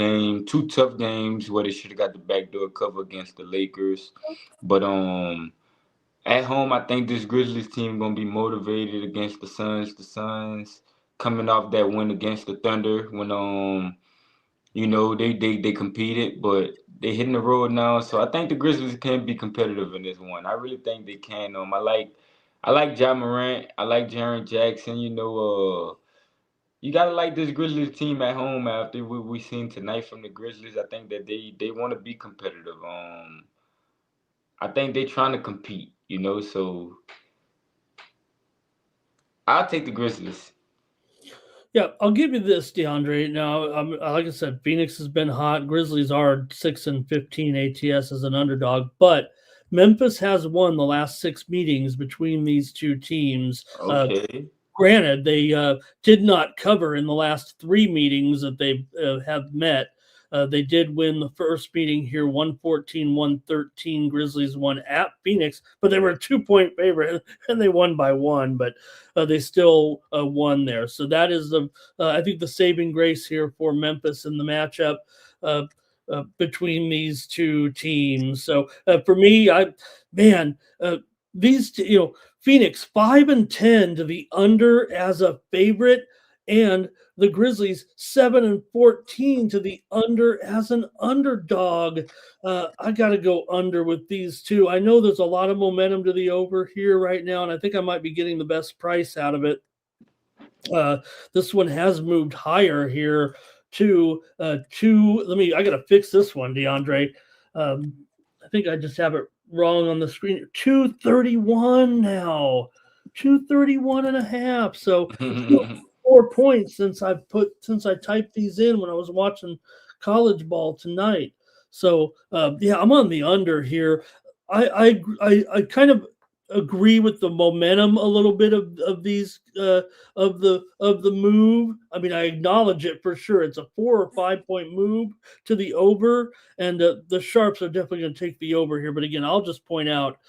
tough games where they should have got the backdoor cover against the Lakers. But at home, I think this Grizzlies team gonna be motivated against the Suns. The Suns coming off that win against the Thunder when they competed, but they hitting the road now. So I think the Grizzlies can be competitive in this one. I really think they can. I like Ja Morant. I like Jaren Jackson. You gotta like this Grizzlies team at home after what we seen tonight from the Grizzlies. I think that they want to be competitive. I think they trying to compete. So I'll take the Grizzlies. Yeah, I'll give you this, DeAndre. Now, like I said, Phoenix has been hot. Grizzlies are 6-15 ATS as an underdog, but Memphis has won the last 6 meetings between these two teams. Okay. Granted, they did not cover in the last 3 meetings that they have met. They did win the first meeting here 114-113. Grizzlies won at Phoenix, but they were a 2-point favorite and they won by 1, but they still won there. So that is I think the saving grace here for Memphis in the matchup between these two teams. So for me, these Phoenix 5-10 to the under as a favorite, and the Grizzlies 7-14 to the under as an underdog. I got to go under with these two. I know there's a lot of momentum to the over here right now, and I think I might be getting the best price out of it. This one has moved higher here to two. I got to fix this one, DeAndre. I think I just have it wrong on the screen. 231 now. 231.5. So 4 points since I typed these in when I was watching college ball tonight. So I'm on the under here. I kind of agree with the momentum a little bit of these of the move. I mean, I acknowledge it for sure. It's a 4 or 5 point move to the over, and the Sharps are definitely going to take the over here. But again, I'll just point out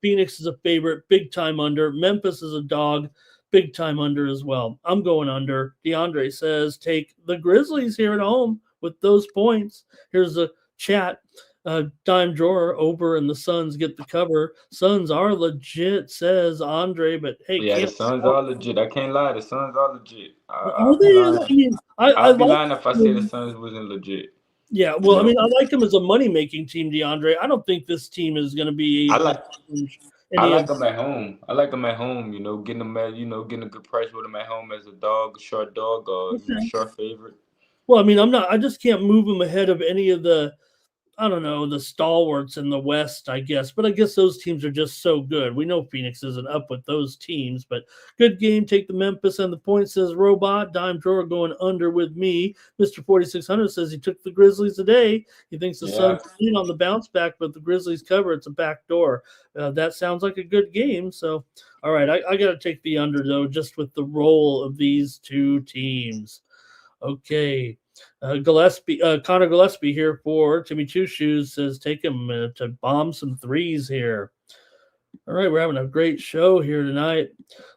Phoenix is a favorite, big time under. Memphis is a dog, big time under as well. I'm going under. DeAndre says take the Grizzlies here at home with those points. Here's a chat. Dime drawer over and the Suns get the cover. Suns are legit, says Andre, but hey, Yeah, the Suns are legit. I can't lie. The Suns are legit. Are I'll be they? lying. I mean, I I'll be like lying if I say the Suns wasn't legit. Yeah, You well, I know, mean, I like them as a money-making team, DeAndre. I don't think this team is going to be I able like to change I any like of. them at home. I like them at home. You know, getting them at getting a good price with them at home as a dog, a short dog, or Okay. short favorite. Well, I mean, I just can't move them ahead of any of the, I don't know, the stalwarts in the West, I guess. But I guess those teams are just so good. We know Phoenix isn't up with those teams, but good game. Take the Memphis and the point, says Robot. Dime Drawer going under with me. Mr. 4600 says he took the Grizzlies today. He thinks the Yeah. Suns lean on the bounce back, but the Grizzlies cover. It's a back door. That sounds like a good game. So, all right, I got to take the under, though, just with the role of these two teams. Okay. Connor Gillespie here for Timmy Two Shoes says take him to bomb some threes here. All right, we're having a great show here tonight.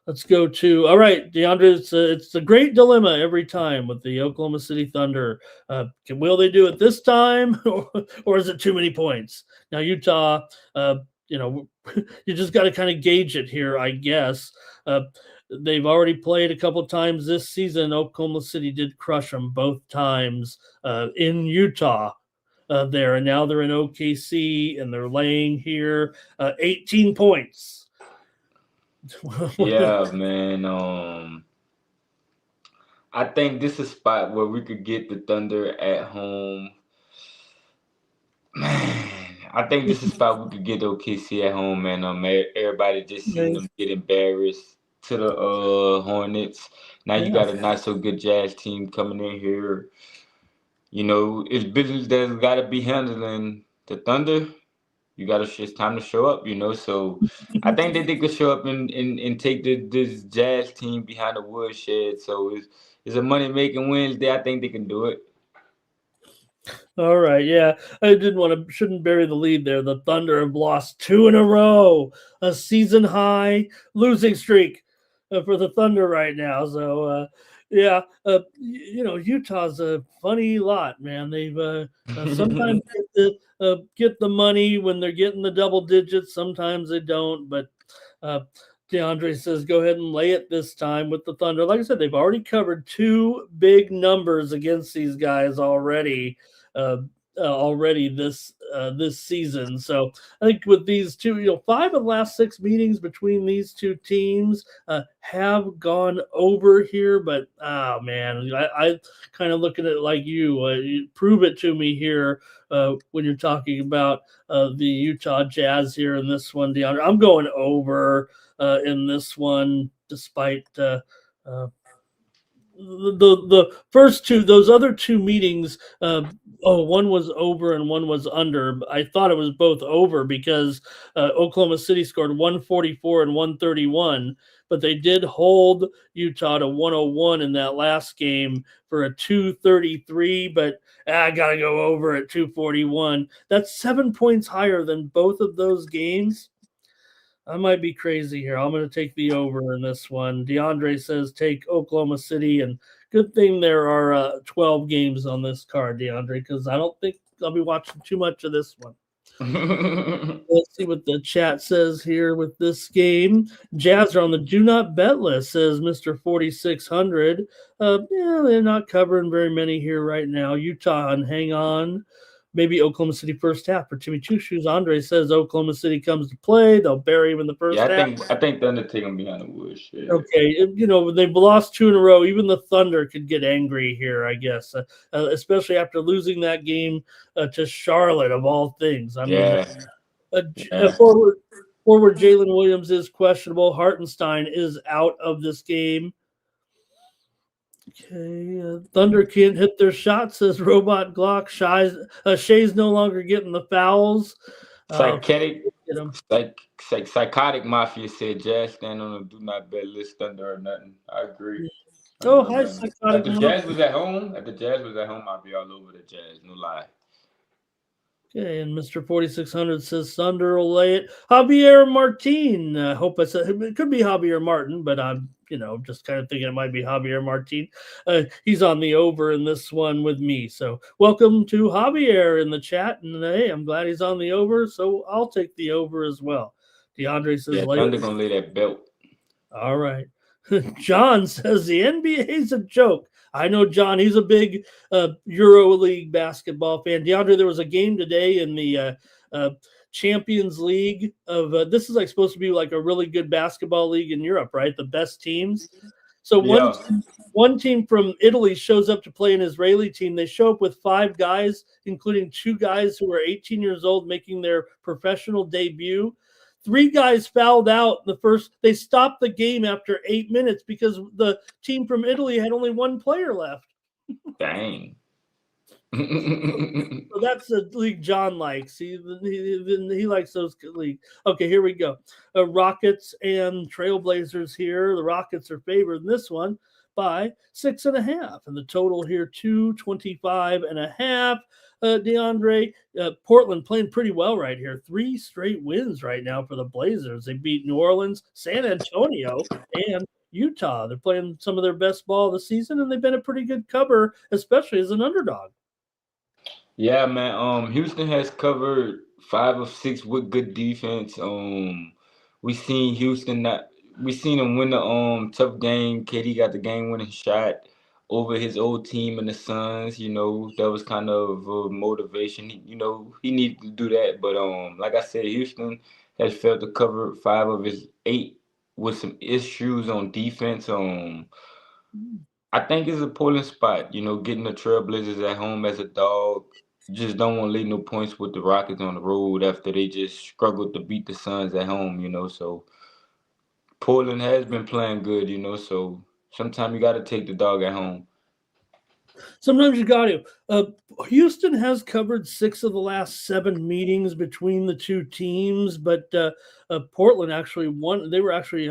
Let's go to all right, DeAndre. It's a great dilemma every time with the Oklahoma City Thunder. Will they do it this time, or is it too many points? Now Utah, you just got to kind of gauge it here, I guess. They've already played a couple times this season. Oklahoma City did crush them both times in Utah there, and now they're in OKC and they're laying here 18 points. Yeah, man. I think this is a spot where we could get the Thunder at home. Man, I think this is a spot we could get OKC at home, man. Everybody just seen them get embarrassed to the Hornets. Now you got a not so good Jazz team coming in here. You know, it's business that's got to be handling the Thunder. It's time to show up, So I think that they could show up and take this Jazz team behind the woodshed. So it's a money making Wednesday. I think they can do it. All right, yeah. Shouldn't bury the lead there. The Thunder have lost 2 in a row, a season high losing streak for the Thunder right now. So Utah's a funny lot, man. They've sometimes get the money when they're getting the double digits. Sometimes they don't, but DeAndre says go ahead and lay it this time with the Thunder. Like I said, they've already covered 2 big numbers against these guys already. This season. So I think with these two, 5 of the last 6 meetings between these two teams have gone over here. But oh man, I kind of look at it like you prove it to me here when you're talking about the Utah Jazz here in this one, DeAndre. I'm going over in this one. despite the first two, those other two meetings, one was over and one was under. I thought it was both over because Oklahoma City scored 144 and 131, but they did hold Utah to 101 in that last game for a 233, but I got to go over at 241. That's 7 points higher than both of those games. I might be crazy here. I'm going to take the over in this one. DeAndre says take Oklahoma City, and good thing there are 12 games on this card, DeAndre, because I don't think I'll be watching too much of this one. Let's see what the chat says here with this game. Jazz are on the do not bet list, says Mr. 4600. Yeah, they're not covering very many here right now. Utah and hang on. Maybe Oklahoma City first half for Timmy Two Shoes. Andre says Oklahoma City comes to play. They'll bury him in the first half. I think Thunder take him behind the woods. Yeah. Okay, they've lost 2 in a row. Even the Thunder could get angry here, I guess, especially after losing that game to Charlotte of all things. I mean, forward Jalen Williams is questionable. Hartenstein is out of this game. Okay, Thunder can't hit their shot, says Robot Glock. Shea's no longer getting the fouls. Psychotic Mafia said Jazz stand on a do not bet list, Thunder or nothing. I agree. Oh, hi, Psychotic If the Jazz was at home, I'd be all over the Jazz. No lie. Okay, and Mr. 4600 says Thunder will lay it. Javier Martin. I hope I said it could be Javier Martin, but I'm just kind of thinking it might be Javier Martin. He's on the over in this one with me. So welcome to Javier in the chat. And hey, I'm glad he's on the over. So I'll take the over as well. DeAndre says Thunder gonna lay that belt. All right. John says the NBA is a joke. I know John, he's a big EuroLeague basketball fan. DeAndre, there was a game today in the Champions League of this is supposed to be like a really good basketball league in Europe, right? The best teams. So one team from Italy shows up to play an Israeli team. They show up with 5 guys, including 2 guys who are 18 years old making their professional debut. 3 guys fouled out they stopped the game after 8 minutes because the team from Italy had only 1 player left. Dang. So that's the league John likes. He likes those leagues. Okay, here we go. Rockets and Trailblazers here. The Rockets are favored in this one by 6.5, and the total here 225.5. DeAndre, Portland playing pretty well right here. 3 straight wins right now for the Blazers. They beat New Orleans, San Antonio, and Utah. They're playing some of their best ball of the season, and they've been a pretty good cover, especially as an underdog. Yeah, man. Houston has covered 5 of 6 with good defense. We seen them win the tough game. KD got the game-winning shot over his old team and the Suns. That was kind of motivation. He needed to do that. But like I said, Houston has failed to cover 5 of his 8 with some issues on defense. I think it's a Portland spot. Getting the Trailblazers at home as a dog. Just don't want to leave no points with the Rockets on the road after they just struggled to beat the Suns at home. So Portland has been playing good. So sometimes you got to take the dog at home. Sometimes you got to. Houston has covered 6 of the last 7 meetings between the 2 teams, but Portland actually won. They were actually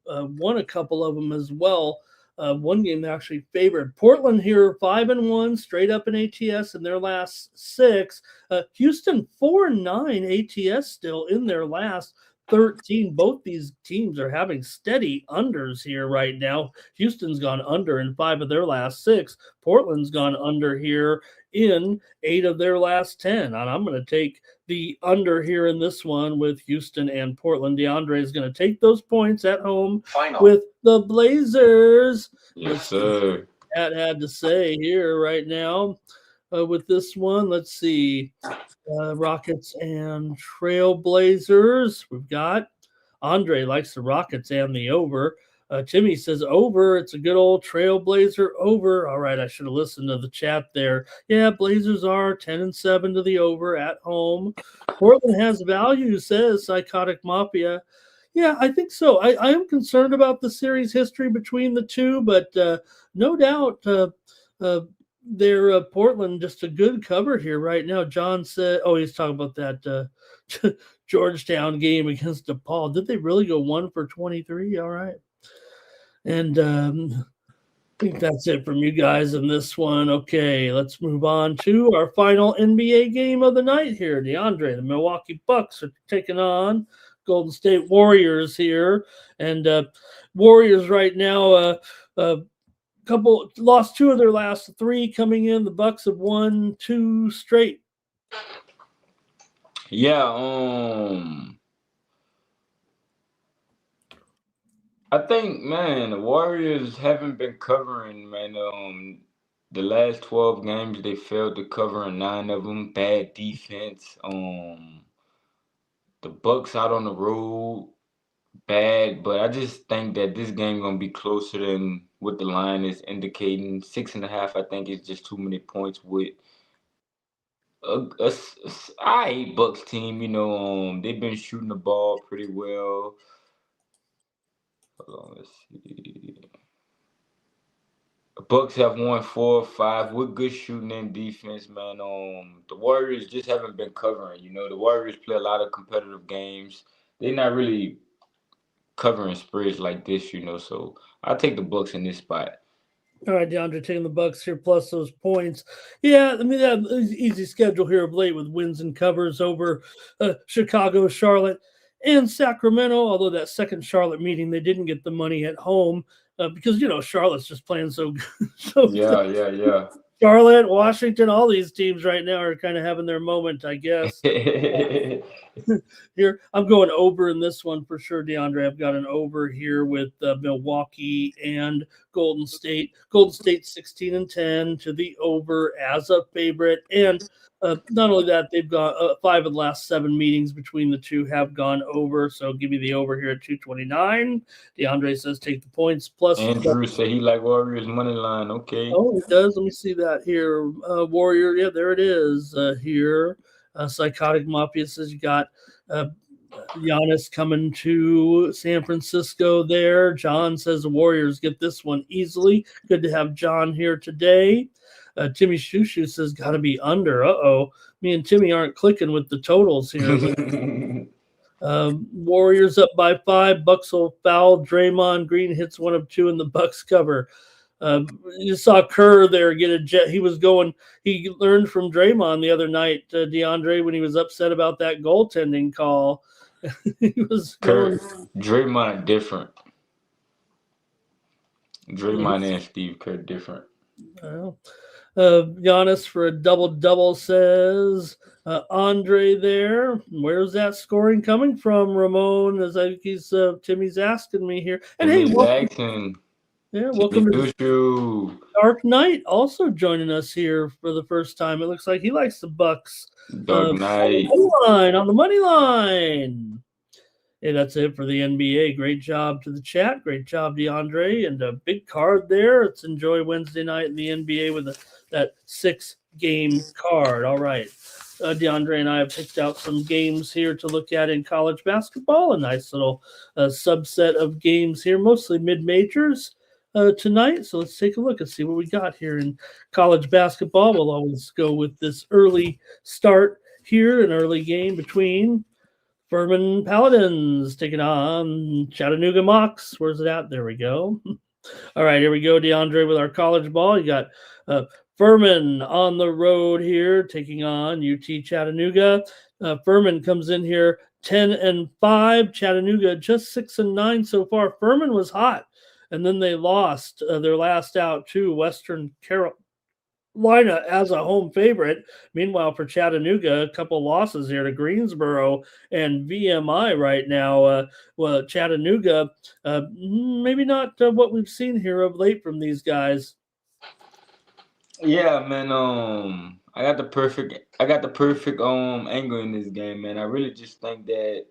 won a couple of them as well. One game they actually favored. Portland here 5-1 straight up in ATS in their last 6. Houston 4-9 ATS still in their last 13. Both these teams are having steady unders here right now. Houston's gone under in 5 of their last 6. Portland's gone under here in 8 of their last 10. And I'm going to take the under here in this one with Houston and Portland. DeAndre is going to take those points at home with the Blazers. Yes, sir. That had to say here right now with this one. Let's see. Rockets and Trailblazers. We've got Andre likes the Rockets and the over. Timmy says over. It's a good old Trailblazer over. All right, I should have listened to the chat there. Yeah, Blazers are 10-7 to the over at home. Portland has value, says Psychotic Mafia. Yeah, I think so. I am concerned about the series history between the two, but no doubt uh, they're Portland just a good cover here right now. John said, "Oh, he's talking about that Georgetown game against DePaul. Did they really go 1 for 23? All right, and I think that's it from you guys in this one. Okay, let's move on to our final NBA game of the night here. DeAndre, the Milwaukee Bucks are taking on Golden State Warriors here, and Warriors right now, couple lost two of their last three coming in. The Bucks have won two straight. Yeah, I think, man, the Warriors haven't been covering, man. The last 12 games they failed to cover in 9 of them. Bad defense. The Bucks out on the road, bad. But I just think that this game gonna be closer than what the line is indicating. 6.5, I think, is just too many points with a Bucks team. They've been shooting the ball pretty well. Hold on, let's see. Bucks have won 4 or 5 with good shooting and defense, man. The Warriors just haven't been covering. The Warriors play a lot of competitive games. They're not really covering spreads like this, So I'll take the Bucks in this spot. All right, DeAndre taking the Bucks here plus those points. Yeah, I mean that easy schedule here of late with wins and covers over Chicago, Charlotte, and Sacramento. Although that second Charlotte meeting, they didn't get the money at home because Charlotte's just playing so good. So Yeah, yeah, yeah. Charlotte, Washington, all these teams right now are kind of having their moment, I guess. Here, I'm going over in this one for sure, DeAndre. I've got an over here with Milwaukee and Golden State. Golden State 16-10 to the over as a favorite, and not only that, they've got 5 of the last 7 meetings between the two have gone over. So give me the over here at 229. DeAndre says take the points plus. Andrew said he like Warriors money line. Okay. Oh, it does. Let me see that here. Warrior. Yeah, there it is. Here. Psychotic Mafia says you got uh, Giannis coming to San Francisco there. John says the Warriors get this one easily. Good to have John here today. Timmy Shushu says got to be under. Uh-oh. Me and Timmy aren't clicking with the totals here. Warriors up by 5. Bucks will foul. Draymond Green hits 1 of 2 in the Bucks cover. You saw Kerr there get a jet. He learned from Draymond the other night, DeAndre, when he was upset about that goaltending call. He was Kerr, Draymond different. Draymond and Steve Kerr different. Well, Giannis for a double says Andre there. Where's that scoring coming from, Ramon? As Timmy's asking me here. And Timmy's welcome. Yeah, welcome to Dark Knight also joining us here for the first time. It looks like he likes the Bucks. Dark Knight on the money line. Hey, that's it for the NBA. Great job to the chat. Great job, DeAndre. And a big card there. Let's enjoy Wednesday night in the NBA with that 6-game card. All right. DeAndre and I have picked out some games here to look at in college basketball. A nice little subset of games here, mostly mid-majors tonight. So let's take a look and see what we got here in college basketball. We'll always go with this early start here, an early game between Furman Paladins taking on Chattanooga Mocs. Where's it at? There we go. All right, here we go, DeAndre, with our college ball. You got Furman on the road here taking on UT Chattanooga. Furman comes in here 10-5. Chattanooga just 6-9 so far. Furman was hot, and then they lost their last out to Western Carolina as a home favorite. Meanwhile, for Chattanooga, a couple losses here to Greensboro and VMI right now. Chattanooga, maybe not what we've seen here of late from these guys. Yeah, man. I got the perfect angle in this game, man. I really just think that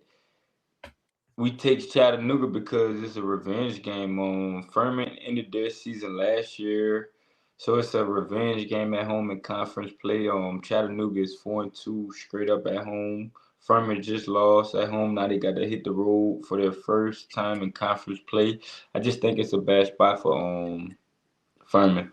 we take Chattanooga because it's a revenge game. Furman ended their season last year, so it's a revenge game at home in conference play. Chattanooga is 4-2 straight up at home. Furman just lost at home. Now they got to hit the road for their first time in conference play. I just think it's a bad spot for Furman.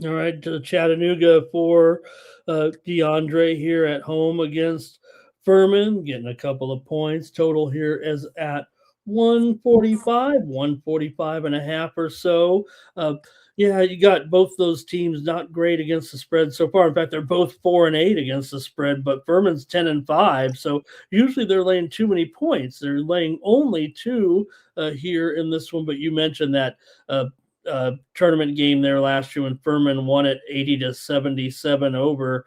All right, to Chattanooga for DeAndre here at home against Furman, getting a couple of points. Total here is at 145, 145 and a half or so. Uh, yeah, you got both those teams not great against the spread so far. In fact, they're both 4-8 against the spread, but Furman's 10-5. So usually they're laying too many points. They're laying only two here in this one. But you mentioned that tournament game there last year when Furman won it 80-77 over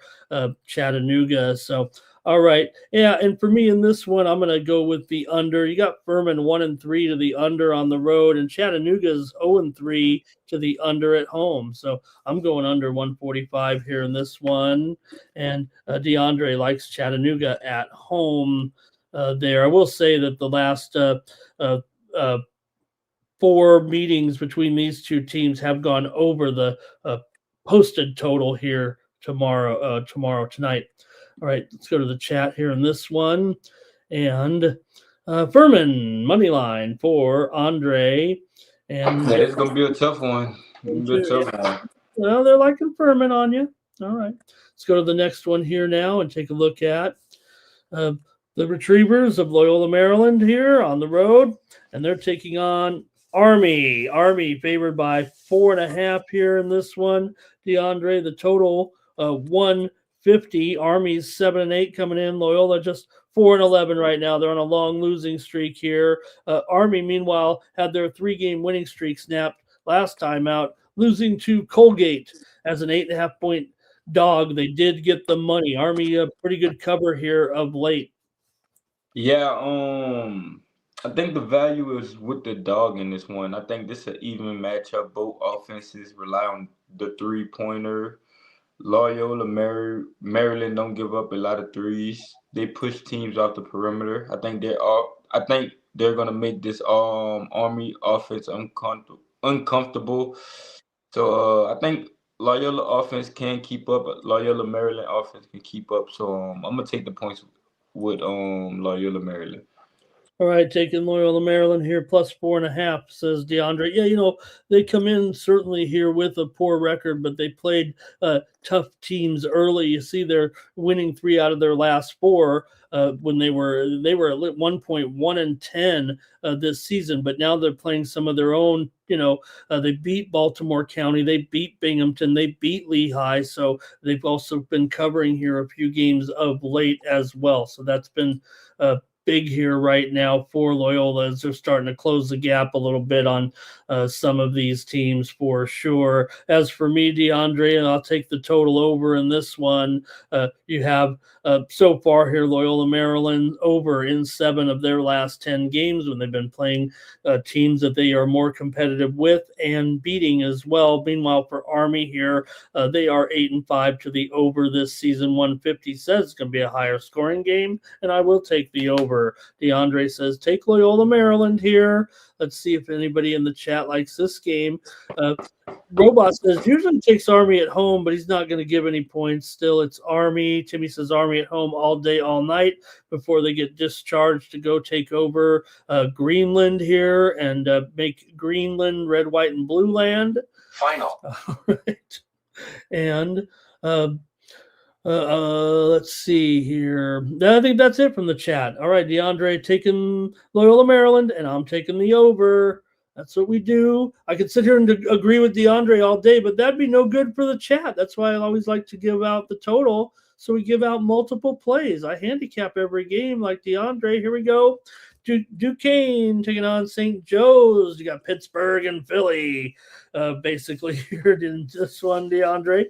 Chattanooga. So, all right, yeah, and for me in this one, I'm going to go with the under. You got Furman 1-3 to the under on the road, and Chattanooga's 0-3 to the under at home. So I'm going under 145 here in this one, and DeAndre likes Chattanooga at home. There, I will say that the last uh, four meetings between these two teams have gone over the posted total here tonight. All right, let's go to the chat here in this one. And Furman money line for Andre. And Yeah, it's gonna be a tough one. It's gonna be a tough one. well, they're liking Furman on you. All right, let's go to the next one here now and take a look at the Retrievers of Loyola, Maryland here on the road, and they're taking on Army. Army favored by 4.5 here in this one. DeAndre, the total 150. Army's 7-8 coming in. Loyola just 4-11 right now. They're on a long losing streak here. Army, meanwhile, had their 3-game winning streak snapped last time out, losing to Colgate as an 8.5 point dog. They did get the money. Army a pretty good cover here of late. Yeah, I think the value is with the dog in this one. I think this is an even matchup. Both offenses rely on the 3-pointer. Loyola Maryland don't give up a lot of threes. They push teams off the perimeter. I think they're gonna make this Army offense uncomfortable. So I think Loyola offense can keep up. But Loyola Maryland offense can keep up. So I'm gonna take the points with Loyola Maryland. All right, taking Loyola Maryland here, plus 4.5, says DeAndre. Yeah, they come in certainly here with a poor record, but they played tough teams early. You see, they're winning 3 out of their last 4 when they were at one point 1-10 this season, but now they're playing some of their own. They beat Baltimore County, they beat Binghamton, they beat Lehigh, so they've also been covering here a few games of late as well. So that's been big here right now for Loyola as they're starting to close the gap a little bit on some of these teams for sure. As for me, DeAndre, and I'll take the total over in this one. You have so far here Loyola Maryland over in 7 of their last 10 games when they've been playing teams that they are more competitive with and beating as well. Meanwhile, for Army here, they are 8-5 to the over this season. 150 says it's going to be a higher scoring game, and I will take the over. DeAndre says, take Loyola Maryland here. Let's see if anybody in the chat likes this game. Robot says, usually takes Army at home, but he's not going to give any points. Still, it's Army. Timmy says Army at home all day, all night before they get discharged to go take over Greenland here and make Greenland red, white, and blue land. Final. All right. And let's see here. I think that's it from the chat. All right, DeAndre taking Loyola Maryland, and I'm taking the over. That's what we do. I could sit here and agree with DeAndre all day, but that'd be no good for the chat. That's why I always like to give out the total, so we give out multiple plays. I handicap every game like DeAndre. Here we go. Duquesne taking on St. Joe's. You got Pittsburgh and Philly basically here in this one, DeAndre.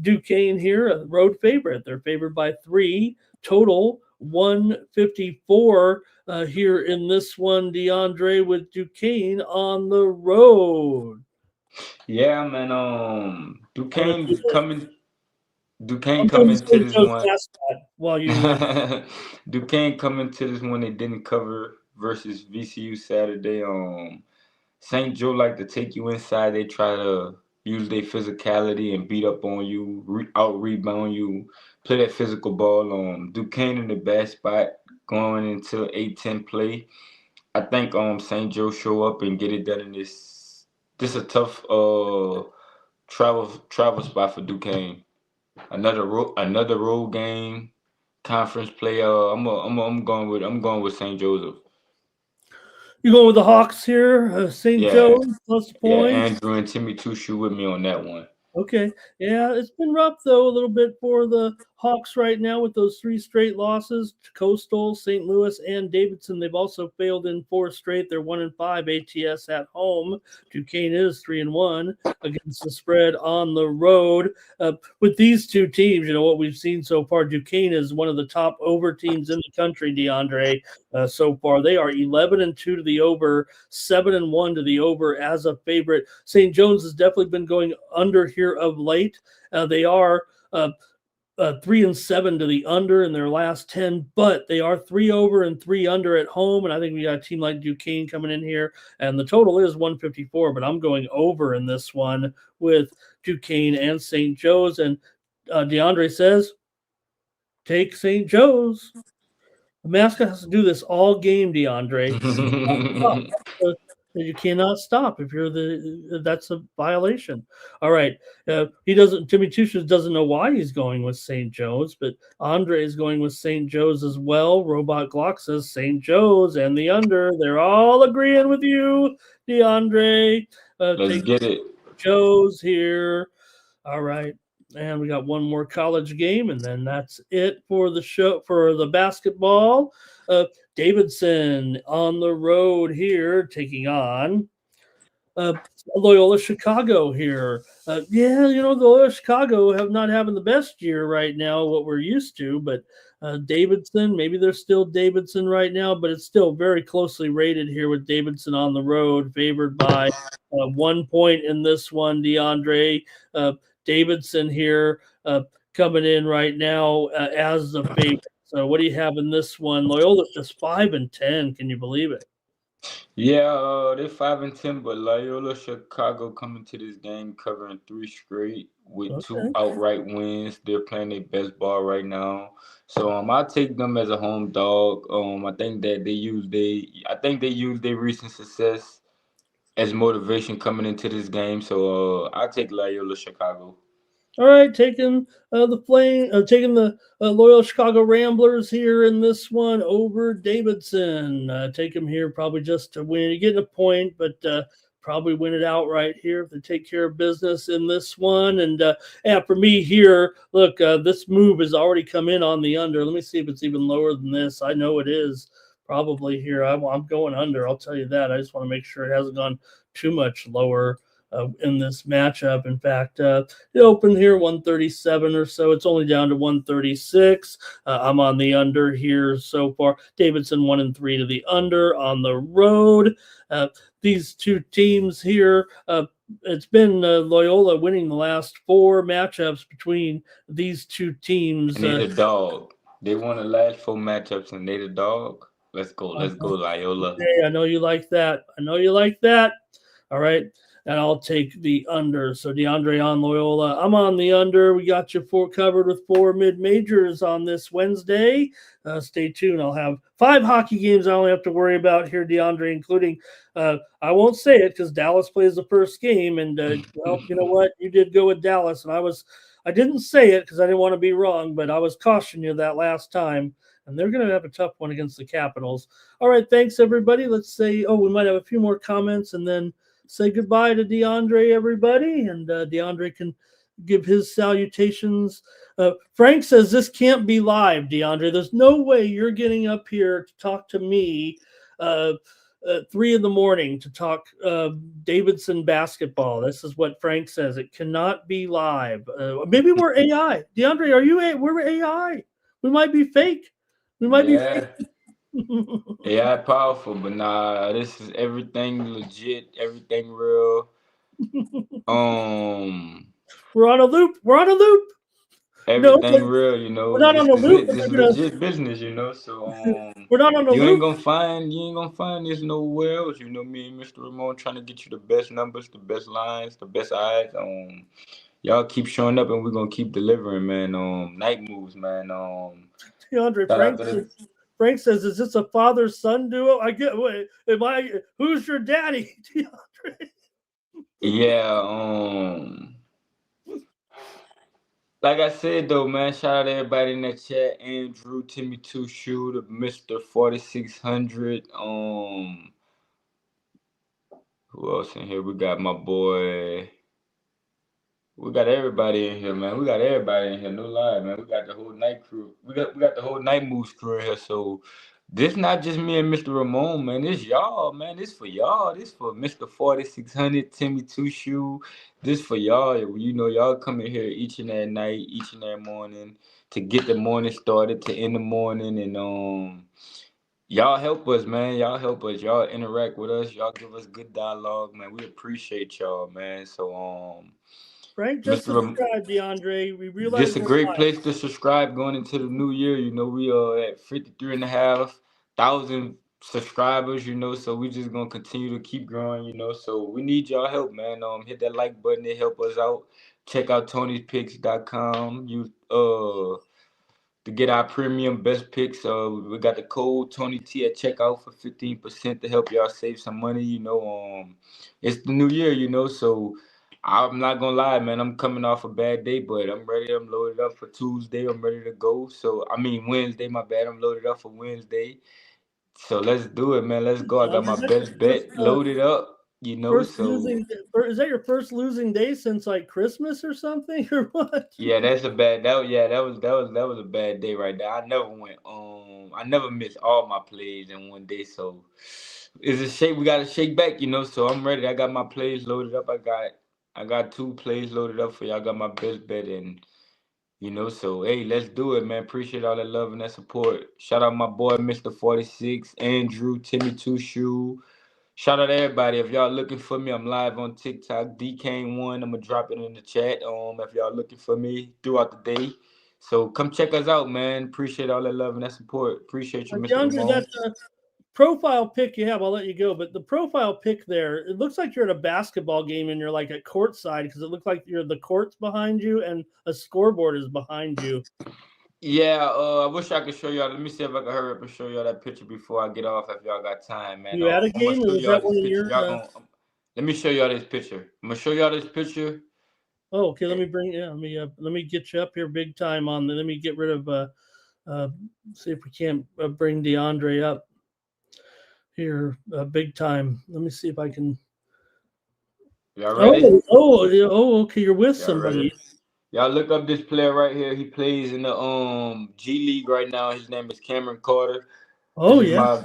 Duquesne here, a road favorite. They're favored by 3. Total 154 here in this one, DeAndre, with Duquesne on the road. Yeah, man. Duquesne coming to this one. While you Duquesne coming to this one. They didn't cover versus VCU Saturday. St. Joe like to take you inside. They try to use their physicality and beat up on you, out rebound you. play that physical ball. Duquesne in the bad spot going into 8-10 play. I think St. Joe show up and get it done in this. This a tough travel spot for Duquesne. Another road game, conference play. I'm going with St. Joseph. You going with the Hawks here? St. Yeah, Joe plus yeah. points. Andrew and Timmy two shoe with me on that one. Okay. Yeah, it's been rough though a little bit for the Hawks right now with those three straight losses. Coastal, St. Louis, and Davidson. They've also failed in four straight. They're 1-5 ATS at home. Duquesne is 3-1 against the spread on the road. With these two teams, what we've seen so far, Duquesne is one of the top over teams in the country, DeAndre. So far, they are 11-2 to the over, 7-1 to the over as a favorite. St. John's has definitely been going under here of late. They are 3-7 to the under in their last 10, but they are 3 over and 3 under at home. And I think we got a team like Duquesne coming in here, and the total is 154. But I'm going over in this one with Duquesne and St. Joe's. And DeAndre says, take St. Joe's. The mascot has to do this all game, DeAndre. You cannot stop if you're that's a violation. All right. Timmy Tushas doesn't know why he's going with St. Joe's, but Andre is going with St. Joe's as well. Robot Glock says St. Joe's and the under. They're all agreeing with you, DeAndre. Let's get it. Joe's here. All right. And we got one more college game, and then that's it for the show for the basketball. Davidson on the road here, taking on Loyola Chicago here. The Loyola Chicago have not having the best year right now, what we're used to, but Davidson, maybe they're still Davidson right now, but it's still very closely rated here with Davidson on the road, favored by 1 point in this one, DeAndre. Davidson here coming in right now as the favorite. So what do you have in this one? Loyola's just 5-10. Can you believe it? Yeah, they're 5-10, but Loyola Chicago coming to this game covering 3 straight with 2 outright wins. They're playing their best ball right now, so I take them as a home dog. I think that they use their recent success as motivation coming into this game. So I take Loyola Chicago. All right, taking the Loyal Chicago Ramblers here in this one over Davidson. Take them here probably just to win. You're getting a point, but probably win it outright here if they take care of business in this one. And for me here, look, this move has already come in on the under. Let me see if it's even lower than this. I know it is probably here. I'm going under. I'll tell you that. I just want to make sure it hasn't gone too much lower in this matchup. In fact, it opened here 137 or so. It's only down to 136. I'm on the under here so far. Davidson 1-3 to the under on the road. These two teams here, it's been Loyola winning the last 4 matchups between these two teams. And they're the dog. They won the last 4 matchups, and they the dog. Let's go, Loyola. Okay, I know you like that. All right. And I'll take the under. So DeAndre on Loyola. I'm on the under. We got you covered with 4 mid-majors on this Wednesday. Stay tuned. I'll have 5 hockey games I only have to worry about here, DeAndre, including I won't say it because Dallas plays the first game. And, well, you know what? You did go with Dallas. And I didn't say it because I didn't want to be wrong, but I was cautioning you that last time. And they're going to have a tough one against the Capitals. All right, thanks, everybody. Let's say, we might have a few more comments and then say goodbye to DeAndre, everybody. And DeAndre can give his salutations. Frank says this can't be live, DeAndre. There's no way you're getting up here to talk to me 3 in to talk Davidson basketball. This is what Frank says. It cannot be live. Maybe we're AI. DeAndre, we're AI. We might be fake. We might be fake. Yeah, powerful, but nah, this is everything legit, everything real. We're on a loop. Everything real, We're not on a loop. This is legit business, So we're not on a loop. You ain't gonna find this nowhere else. Me and Mr. Ramon trying to get you the best numbers, the best lines, the best odds. y'all keep showing up, and we're gonna keep delivering, man. Night moves, man. DeAndre, Shout out to the Frank says, "Is this a father-son duo?" I get. Wait, am I? Who's your daddy, DeAndre? yeah. Like I said though, man, shout out to everybody in that chat. Andrew, Timmy Two Shoe, the Mr. 4600. Who else in here? We got my boy. We got everybody in here, man. We got everybody in here. No lie, man. We got the whole night crew. We got the whole night moves crew in here. So this not just me and Mr. Ramon, man. This y'all, man. This for y'all. This for Mr. 4600, Timmy Two Shoe. This for y'all. You know, y'all come in here each and every night, each and every morning to get the morning started, to end the morning, and y'all help us, man. Y'all help us. Y'all interact with us. Y'all give us good dialogue, man. We appreciate y'all, man. So Frank, just Mr. subscribe, DeAndre. We realize This a we're great live. place to subscribe going into the new year. You know, we are at 53,500 subscribers, you know, so we just gonna continue to keep growing, you know. So we need y'all help, man. Hit that like button, it help us out. Check out Tony'sPicks.com. To get our premium best picks. We got the code Tony T at checkout for 15% to help y'all save some money. You know, it's the new year, you know, so I'm not gonna lie, man. I'm coming off a bad day, but I'm ready. I'm loaded up for Tuesday. I'm ready to go. So I mean Wednesday, my bad. I'm loaded up for Wednesday. So let's do it, man. Let's go. I got DeAndre, my is that your best bet loaded up, you know. first So losing? Is that your first losing day since like Christmas or something, or what? yeah, that's a bad. That was a bad day right there. I never went. I never missed all my plays in one day. So it's a shake. We got to shake back, you know. So I'm ready. I got my plays loaded up. I got two plays loaded up for y'all. I got my best bet and you know. So hey, let's do it, man. Appreciate all that love and that support. Shout out my boy Mr. 46, Andrew, Timmy Two Shoe. Shout out to everybody. If y'all looking for me, I'm live on TikTok, DK1. I'm gonna drop it in the chat. If y'all looking for me throughout the day. So come check us out, man. Appreciate all that love and that support. Appreciate you, Mr. DeAndre, Ramon. that profile pic you have, I'll let you go. But the profile pic there, it looks like you're at a basketball game and you're like at courtside because it looks like the court's behind you and a scoreboard is behind you. Yeah, I wish I could show y'all. Let me see if I can hurry up and show y'all that picture before I get off. If y'all got time, man. You at a I'm gonna game, or show was y'all that this one of picture. your? Y'all gonna let me show y'all this picture. I'm gonna show y'all this picture. Oh, okay. Let me get you up here big time on. Let me get rid of. See if we can't bring DeAndre up here big time. Let me see if I can. Y'all ready? Okay. You're with Y'all somebody. ready? Y'all look up this player right here. He plays in the G League right now. His name is Cameron Carter. This Oh is yeah.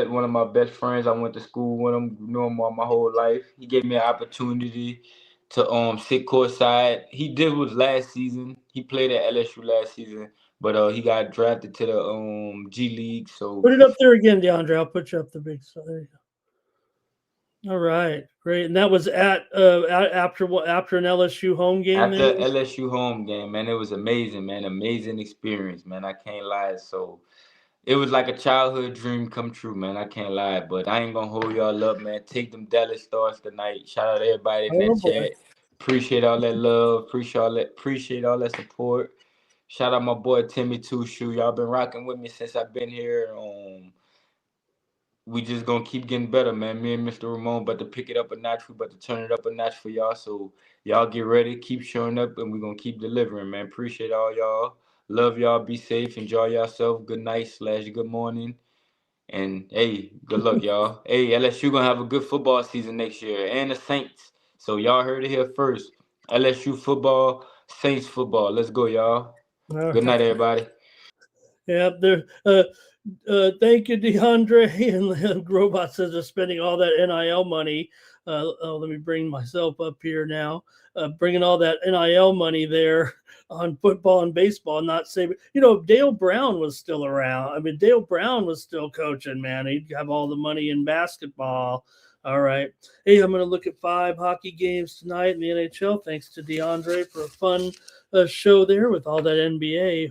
one of my best friends. I went to school with him, knew him all my whole life. He gave me an opportunity to sit courtside. He did was last season. He played at LSU last season, but he got drafted to the G League. So Put it up there again, DeAndre. I'll put you up the big. So there you go. All right, great. And that was after an LSU home game. after Then LSU home game, man, it was amazing, man. Amazing experience, man. I can't lie. So it was like a childhood dream come true, man. I can't lie, but I ain't gonna hold y'all up, man. Take them Dallas Stars tonight. Shout out to everybody in oh that boy. chat. Appreciate all that love. Appreciate all that support. Shout out my boy Timmy Two Shoe. Y'all been rocking with me since I've been here. We just gonna keep getting better, man. Me and Mr. Ramon about to pick it up a notch. We about to turn it up a notch for y'all. So y'all get ready, keep showing up, and we gonna keep delivering, man. Appreciate all y'all. Love y'all. Be safe. Enjoy yourself. Good night / good morning. And hey, good luck, y'all. Hey, LSU gonna have a good football season next year, and the Saints. So y'all heard it here first. LSU football, Saints football. Let's go, y'all. All Good right. night, everybody. Yeah, there. Thank you, DeAndre. And Robot says they're spending all that NIL money. Let me bring myself up here now. Bringing all that NIL money there on football and baseball, not saving. Dale Brown was still around. I mean, Dale Brown was still coaching, man. He'd have all the money in basketball. All right. Hey, I'm going to look at 5 hockey games tonight in the NHL. Thanks to DeAndre for a fun show there with all that NBA.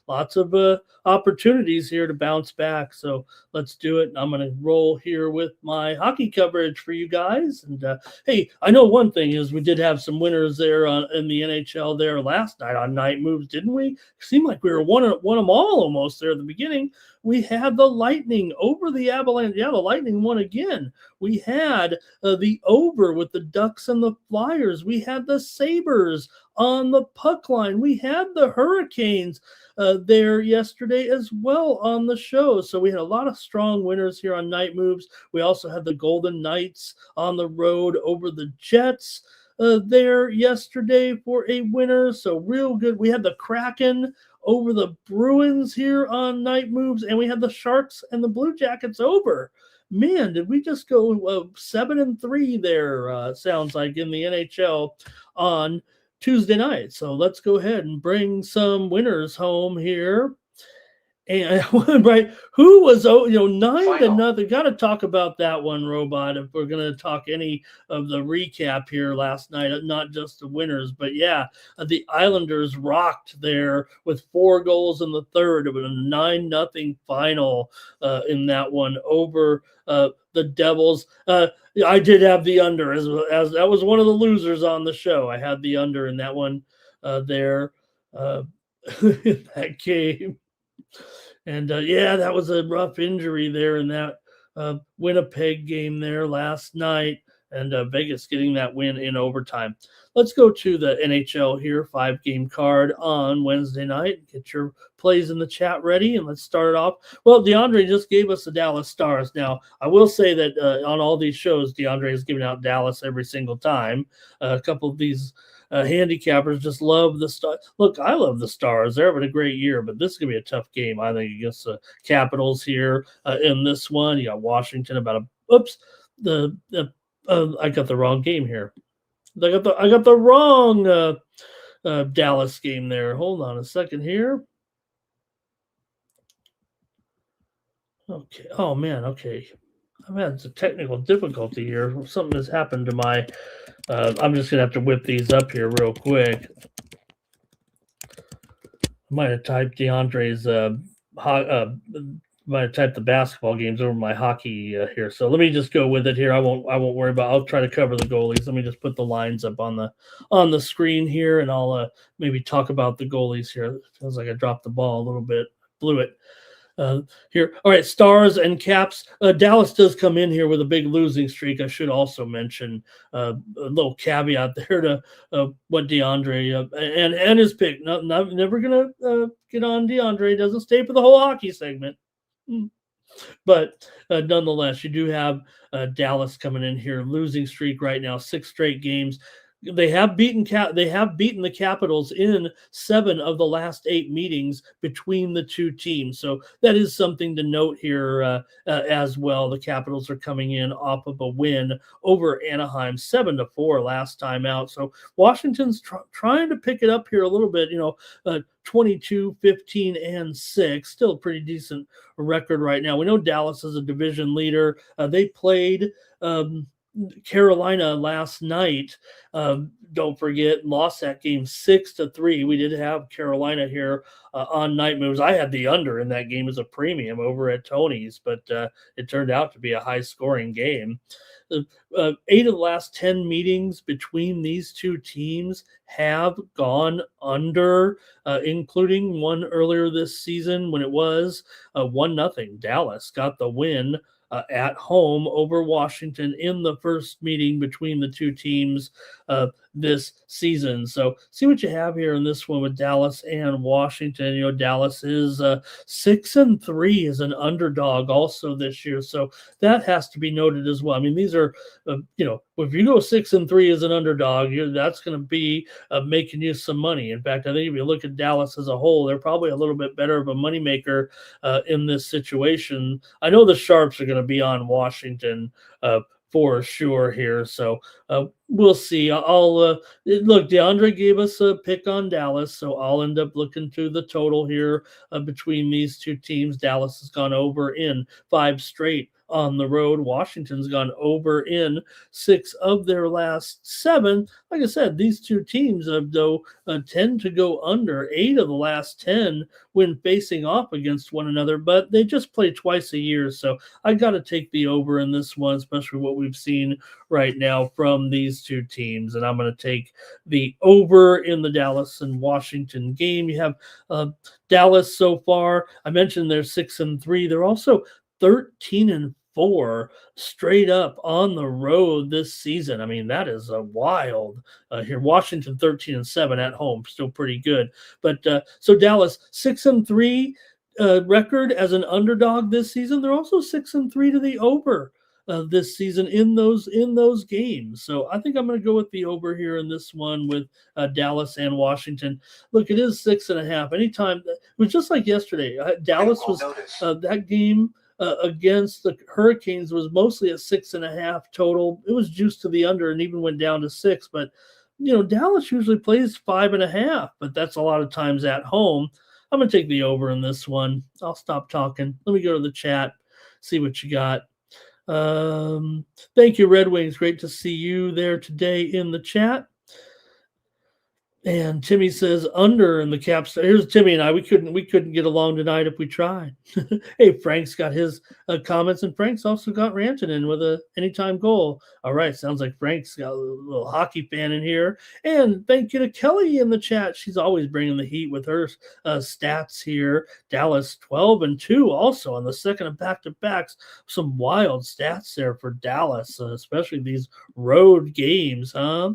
Lots of opportunities here to bounce back. So let's do it. I'm going to roll here with my hockey coverage for you guys. And hey, I know one thing is we did have some winners there in the NHL there last night on Night Moves, didn't we? Seemed like we were one of them all almost there at the beginning. We had the Lightning over the Avalanche. Yeah, the Lightning won again. We had the over with the Ducks and the Flyers. We had the Sabres on the puck line. We had the Hurricanes there yesterday as well on the show. So we had a lot of strong winners here on Night Moves. We also had the Golden Knights on the road over the Jets there yesterday for a winner. So real good. We had the Kraken over the Bruins here on Night Moves, and we had the Sharks and the Blue Jackets over. Man, did we just go 7-3 there, sounds like, in the NHL on Tuesday night. So let's go ahead and bring some winners home here. And right, who was 9-0? Got to talk about that one, Robot. If we're going to talk any of the recap here last night, not just the winners, but yeah, the Islanders rocked there with 4 goals in the third. It was a 9-0 final in that one over the Devils. I did have the under as that was one of the losers on the show. I had the under in that one there in that game. And yeah, that was a rough injury there in that Winnipeg game there last night, and Vegas getting that win in overtime. Let's go to the NHL here, 5-game card on Wednesday night. Get your plays in the chat ready, and let's start it off. Well, DeAndre just gave us the Dallas Stars. Now, I will say that on all these shows, DeAndre is giving out Dallas every single time. A couple of these handicappers just love the Stars. Look, I love the Stars. They're having a great year, but this is going to be a tough game, I think, against the Capitals here in this one. You got Washington about I got the wrong game here. I got the wrong Dallas game there. Hold on a second here. Okay. Oh, man. Okay. I've had some technical difficulty here. Something has happened to my I'm just going to have to whip these up here real quick. I might have typed DeAndre's might have typed the basketball games over my hockey here. So let me just go with it here. I won't worry about. I'll try to cover the goalies. Let me just put the lines up on the screen here, and I'll maybe talk about the goalies here. It feels like I dropped the ball a little bit, blew it. Here. All right, Stars and Caps. Dallas does come in here with a big losing streak. I should also mention a little caveat there to what DeAndre and his pick. Never going to get on DeAndre. Doesn't stay for the whole hockey segment. But nonetheless, you do have Dallas coming in here, losing streak right now, 6 straight games. They have beaten the Capitals in 7 of the last 8 meetings between the two teams. So that is something to note here as well. The Capitals are coming in off of a win over Anaheim, 7-4 last time out. So Washington's trying to pick it up here a little bit. 22, 15, and 6. Still a pretty decent record right now. We know Dallas is a division leader. They played Carolina last night. Don't forget, lost that game 6-3. We did have Carolina here on Night Moves. I had the under in that game as a premium over at Tony's, but it turned out to be a high-scoring game. 8 of the last 10 meetings between these two teams have gone under, including one earlier this season when it was 1-0. Dallas got the win at home over Washington in the first meeting between the two teams this season. So see what you have here in this one with Dallas and Washington. Dallas is 6-3 as an underdog also this year. So that has to be noted as well. I mean, these are, if you go 6-3 as an underdog, that's going to be making you some money. In fact, I think if you look at Dallas as a whole, they're probably a little bit better of a moneymaker in this situation. I know the Sharps are going to be on Washington for sure here. So We'll see. I'll look. DeAndre gave us a pick on Dallas, so I'll end up looking to the total here between these two teams. Dallas has gone over in 5 straight on the road. Washington's gone over in 6 of their last 7. Like I said, these two teams though tend to go under 8 of the last 10 when facing off against one another, but they just play twice a year, so I got to take the over in this one, especially what we've seen right now from these two teams. And I'm going to take the over in the Dallas and Washington game. You have Dallas so far. I mentioned they're 6-3. They're also 13-4 straight up on the road this season. I mean, that is a wild here. Washington 13-7 at home, still pretty good. But so Dallas 6-3 record as an underdog this season. They're also 6-3 to the over this season in those games. So I think I'm going to go with the over here in this one with Dallas and Washington. Look, it is 6.5. Anytime it was just like yesterday. Dallas was that game against the Hurricanes was mostly a 6.5 total. It was juiced to the under and even went down to 6. But Dallas usually plays 5.5, but that's a lot of times at home. I'm going to take the over in this one. I'll stop talking. Let me go to the chat, see what you got. Thank you, Red Wings. Great to see you there today in the chat. And Timmy says under in the Caps. Here's Timmy and I. We couldn't get along tonight if we tried. Hey, Frank's got his comments, and Frank's also got Rantanen with a anytime goal. All right, sounds like Frank's got a little hockey fan in here. And thank you to Kelly in the chat. She's always bringing the heat with her stats here. Dallas 12-2, also on the second of back-to-backs. Some wild stats there for Dallas, especially these road games, huh?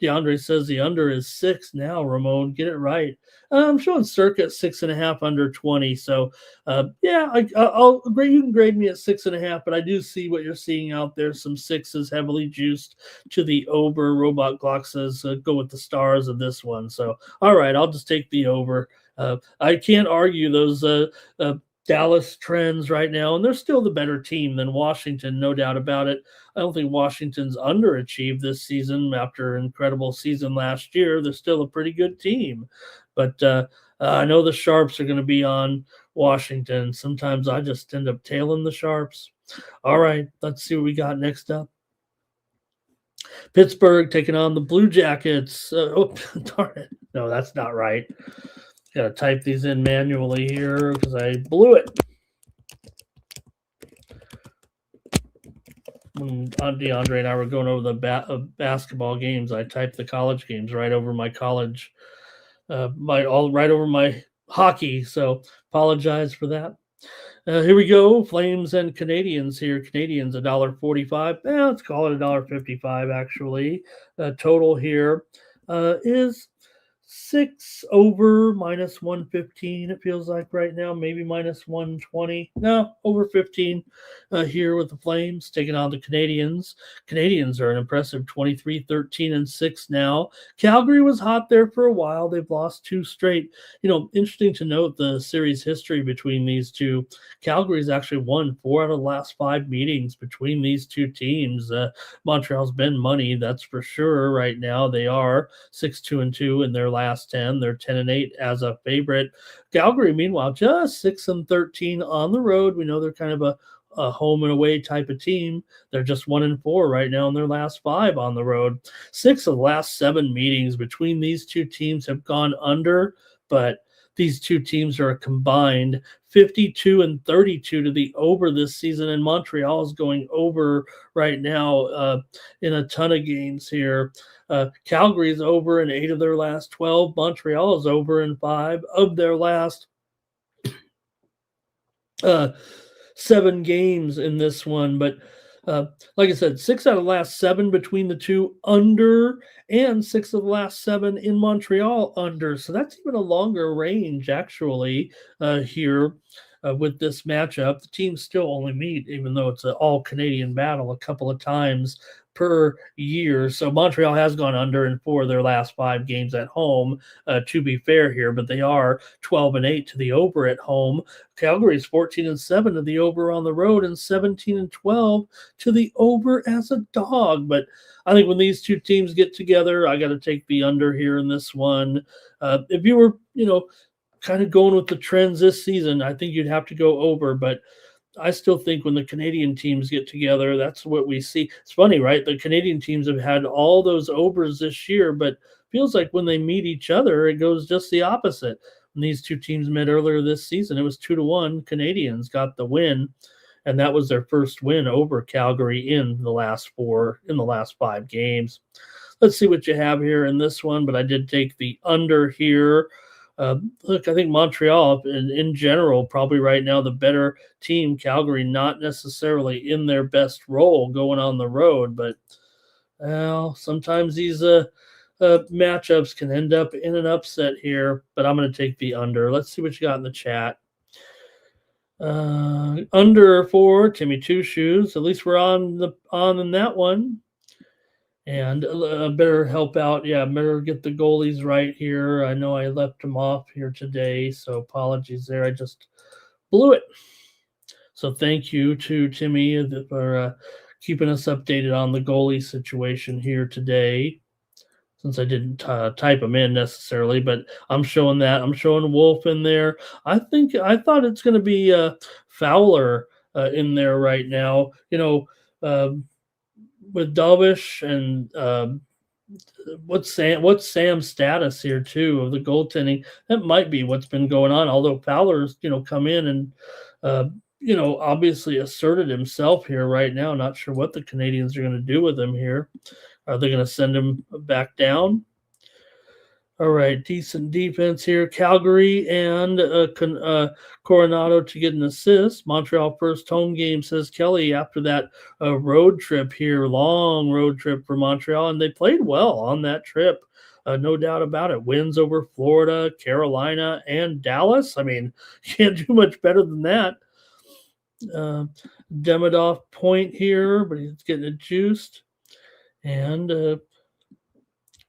DeAndre says the under is 6. Now, Ramon, get it right. I'm showing circa 6.5 under 20. So, I'll agree. You can grade me at 6.5, but I do see what you're seeing out there. Some 6s heavily juiced to the over. Robot Glock says go with the stars of this one. So, all right, I'll just take the over. I can't argue those Dallas trends right now, and they're still the better team than Washington, no doubt about it. I don't think Washington's underachieved this season after an incredible season last year. They're still a pretty good team, but I know the Sharps are going to be on Washington. Sometimes I just end up tailing the Sharps. All right, let's see what we got next up. Pittsburgh taking on the Blue Jackets. Darn it. No, that's not right. Got to type these in manually here because I blew it. When DeAndre and I were going over the basketball games, I typed the college games right over my college, right over my hockey. So apologize for that. Here we go. Flames and Canadians here. Canadians $1.45. Let's call it $1.55 actually. Total here is 6 over minus 115. It feels like right now, maybe minus 120. No, over 15 here with the Flames taking on the Canadians. Canadians are an impressive 23-13-6 now. Calgary was hot there for a while. They've lost 2 straight. Interesting to note the series history between these two. Calgary's actually won 4 out of the last 5 meetings between these two teams. Montreal's been money, that's for sure. Right now, they are 6-2-2 in their last 10. They're 10-8 as a favorite. Calgary, meanwhile, just 6-13 on the road. We know they're kind of a home and away type of team. They're just 1-4 right now in their last 5 on the road. 6 of the last 7 meetings between these two teams have gone under, but these two teams are a combined 52-32 to the over this season, and Montreal is going over right now in a ton of games here. Calgary's over in 8 of their last 12. Montreal is over in 5 of their last 7 games in this one. But like I said, 6 out of the last 7 between the two under, and 6 of the last 7 in Montreal under. So that's even a longer range actually here with this matchup. The teams still only meet, even though it's an all-Canadian battle, a couple of times. per year. So Montreal has gone under in 4 of their last 5 games at home, to be fair here, but they are 12-8 to the over at home. Calgary's 14-7 to the over on the road and 17-12 to the over as a dog. But I think when these two teams get together, I got to take the under here in this one. If you were, kind of going with the trends this season, I think you'd have to go over, but I still think when the Canadian teams get together, that's what we see. It's funny, right? The Canadian teams have had all those overs this year, but feels like when they meet each other, it goes just the opposite. When these two teams met earlier this season, it was 2-1. Canadians got the win, and that was their first win over Calgary in the last 5 games. Let's see what you have here in this one, but I did take the under here. Look, I think Montreal, in general, probably right now the better team. Calgary not necessarily in their best role going on the road, but sometimes these matchups can end up in an upset here. But I'm going to take the under. Let's see what you got in the chat. Under for Timmy Two Shoes. At least we're on in that one. And better help out. Yeah, better get the goalies right here. I know I left them off here today, so apologies there. I just blew it. So thank you to Timmy for keeping us updated on the goalie situation here today, since I didn't type them in necessarily, but I'm showing that. I'm showing Wolf in there. I thought it's going to be Fowler in there right now. With Darvish and what's Sam's status here too of the goaltending? That might be what's been going on. Although Fowler's come in and obviously asserted himself here right now. Not sure what the Canadians are going to do with him here. Are they going to send him back down? All right, decent defense here. Calgary and Coronado to get an assist. Montreal first home game, says Kelly, after that road trip here, long road trip for Montreal, and they played well on that trip. No doubt about it. Wins over Florida, Carolina, and Dallas. I mean, you can't do much better than that. Demidov point here, but he's getting it juiced. And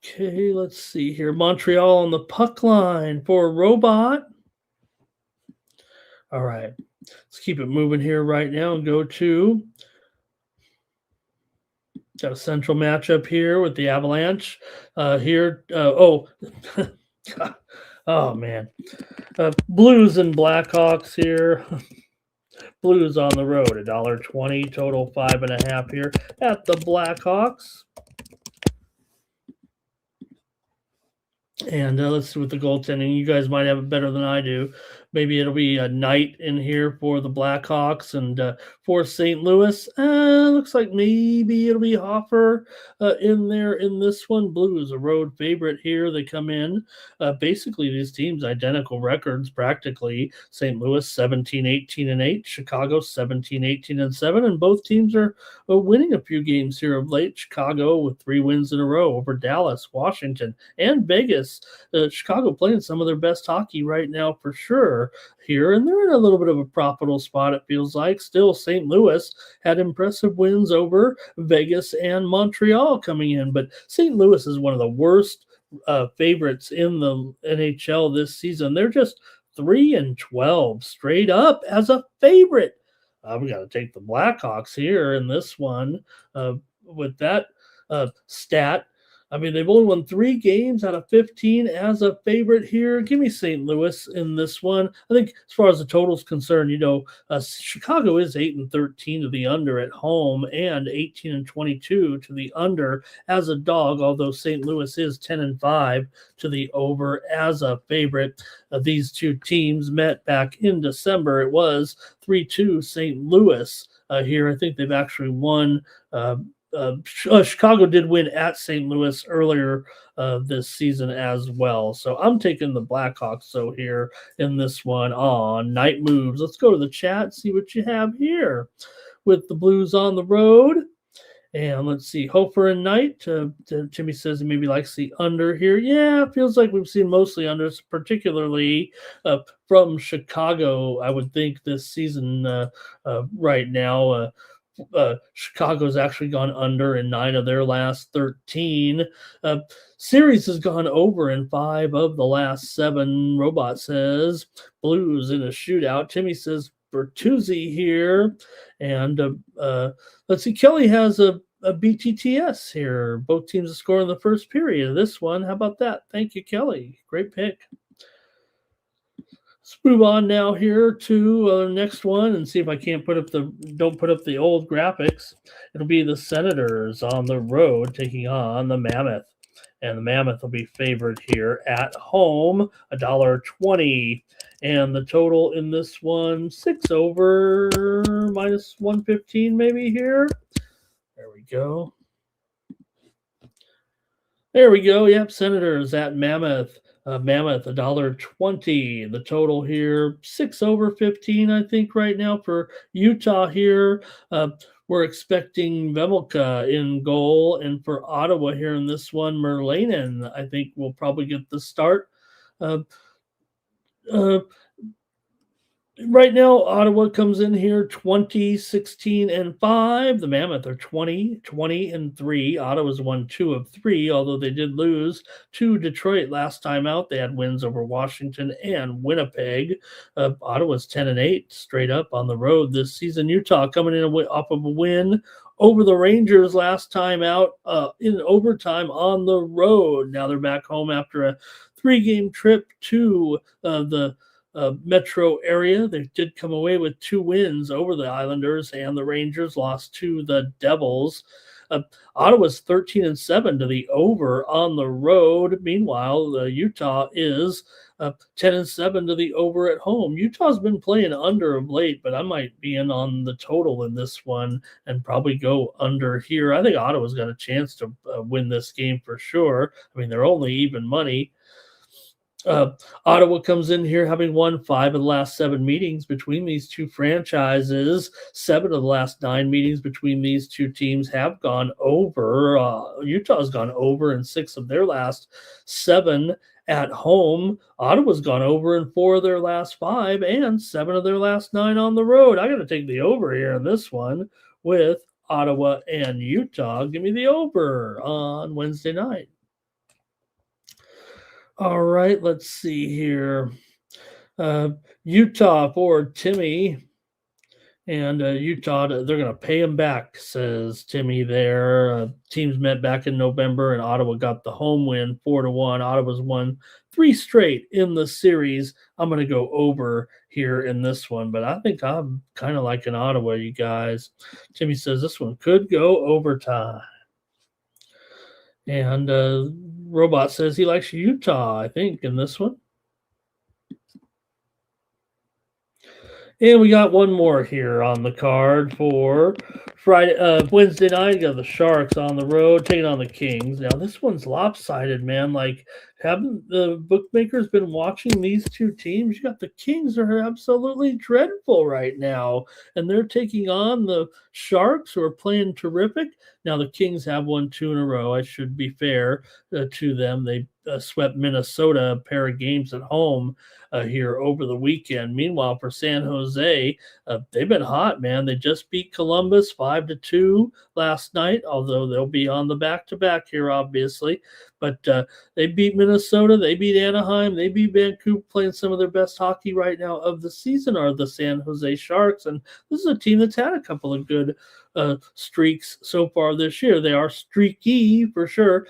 okay, let's see here. Montreal on the puck line for a robot. All right, let's keep it moving here right now and go to got a central matchup here with the Avalanche. Oh man, Blues and Blackhawks here. Blues on the road, $1.20, total 5.5 here at the Blackhawks. And let's see with the goaltending. You guys might have it better than I do. Maybe it'll be a Knight in here for the Blackhawks, and for St. Louis, looks like maybe it'll be Hoffer in there in this one. Blues, a road favorite here. They come in. Basically, these teams identical records practically. St. Louis 17-18-8, Chicago 17-18-7, and both teams are winning a few games here of late. Chicago with 3 wins in a row over Dallas, Washington, and Vegas. Chicago playing some of their best hockey right now for sure here, and they're in a little bit of a profitable spot, it feels like. Still, St. Louis had impressive wins over Vegas and Montreal coming in, but St. Louis is one of the worst favorites in the NHL this season. They're just 3-12 straight up as a favorite. We got to take the Blackhawks here in this one with that stat. I mean, they've only won 3 games out of 15 as a favorite here. Give me St. Louis in this one. I think as far as the total's concerned, Chicago is 8-13 to the under at home and 18-22 to the under as a dog, although St. Louis is 10-5 to the over as a favorite. These two teams met back in December. It was 3-2 St. Louis here. I think they've actually won Chicago did win at St. Louis earlier this season as well. So I'm taking the Blackhawks here in this one on Night Moves. Let's go to the chat, see what you have here with the Blues on the road. And let's see, Hofer and Knight. Jimmy says he maybe likes the under here. Yeah, it feels like we've seen mostly unders, particularly from Chicago, I would think, this season right now. Chicago's actually gone under in 9 of their last 13. Uh, Series has gone over in 5 of the last 7. Robot says Blues in a shootout. Timmy says Bertuzzi here. And let's see, Kelly has a BTTS here. Both teams to score in the first period of this one. How about that? Thank you, Kelly. Great pick. Let's move on now here to the next one and see if I can't don't put up the old graphics. It'll be the Senators on the road taking on the Mammoth. And the Mammoth will be favored here at home, $1.20. And the total in this one, 6 over minus 115 maybe here. There we go. There we go. Yep, Senators at Mammoth. Mammoth, $1.20. The total here, 6 over 15, I think, right now for Utah here. We're expecting Vemelka in goal. And for Ottawa here in this one, Merlanen, I think, will probably get the start. Right now, Ottawa comes in here 20, 16, and 5. The Mammoth are 20, 20, and 3. Ottawa's won 2 of 3, although they did lose to Detroit last time out. They had wins over Washington and Winnipeg. Ottawa's 10 and 8 straight up on the road this season. Utah coming in off of a win over the Rangers last time out in overtime on the road. Now they're back home after a 3-game trip to the metro area. They did come away with 2 wins over the Islanders, and the Rangers lost to the Devils. Ottawa's 13 and 7 to the over on the road. Meanwhile, Utah is 10 and 7 to the over at home. Utah's been playing under of late, but I might be in on the total in this one and probably go under here. I think Ottawa's got a chance to win this game for sure. I mean, they're only even money. Ottawa comes in here having won 5 of the last 7 meetings between these two franchises. 7 of the last 9 meetings between these two teams have gone over. Utah's gone over in 6 of their last 7 at home. Ottawa's gone over in 4 of their last 5 and 7 of their last 9 on the road. I got to take the over here in this one with Ottawa and Utah. Give me the over on Wednesday night. All right, let's see here. Utah for Timmy. And Utah, they're going to pay him back, says Timmy there. Teams met back in November, and Ottawa got the home win 4-1. Ottawa's won 3 straight in the series. I'm going to go over here in this one, but I think I'm kind of like in Ottawa, you guys. Timmy says this one could go overtime. And Robot says he likes Utah, I think, in this one. And we got one more here on the card for Wednesday night. You got the Sharks on the road taking on the Kings. Now, this one's lopsided, man. Like, haven't the bookmakers been watching these two teams? You got the Kings are absolutely dreadful right now, and they're taking on the Sharks, who are playing terrific. Now, the Kings have won 2 in a row. I should be fair to them. They swept Minnesota a pair of games at home here over the weekend. Meanwhile, for San Jose, they've been hot, man. They just beat Columbus 5-2 last night, although they'll be on the back-to-back here, obviously. But they beat Minnesota, they beat Anaheim, they beat Vancouver. Playing some of their best hockey right now of the season are the San Jose Sharks, and this is a team that's had a couple of good streaks so far this year. They are streaky for sure.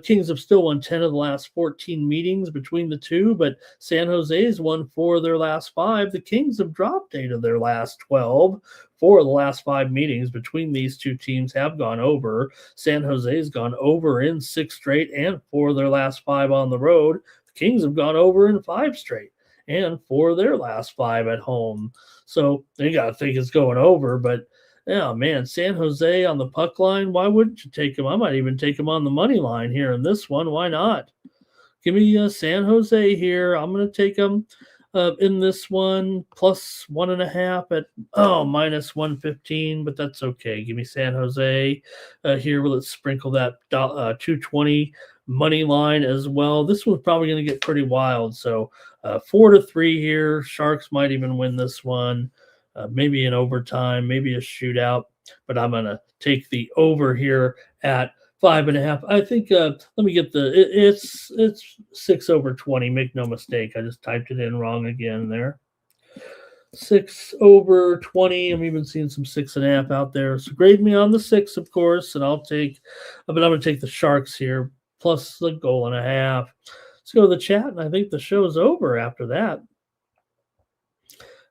Kings have still won 10 of the last 14 meetings between the two, but San Jose's won 4 of their last 5. The Kings have dropped 8 of their last 12. 4 of the last 5 meetings between these two teams have gone over. San Jose's gone over in 6 straight and 4 of their last 5 on the road. The Kings have gone over in 5 straight and 4 of their last 5 at home. So they got to think it's going over, but yeah, man, San Jose on the puck line, why wouldn't you take them? I might even take them on the money line here in this one. Why not? Give me San Jose here. I'm going to take them in this one, plus 1.5 at minus 115, but that's okay. Give me San Jose here. Let's sprinkle that 220 money line as well. This one's probably going to get pretty wild. So 4-3 here. Sharks might even win this one. Maybe in overtime, maybe a shootout. but I'm going to take the over here at 5.5. I think, let me get it's 6 over 20. Make no mistake. I just typed it in wrong again there. 6 over 20. I'm even seeing some 6.5 out there. So grade me on the 6, of course, and I'll take, but I'm going to take the Sharks here plus the 1.5. Let's go to the chat, and I think the show's over after that.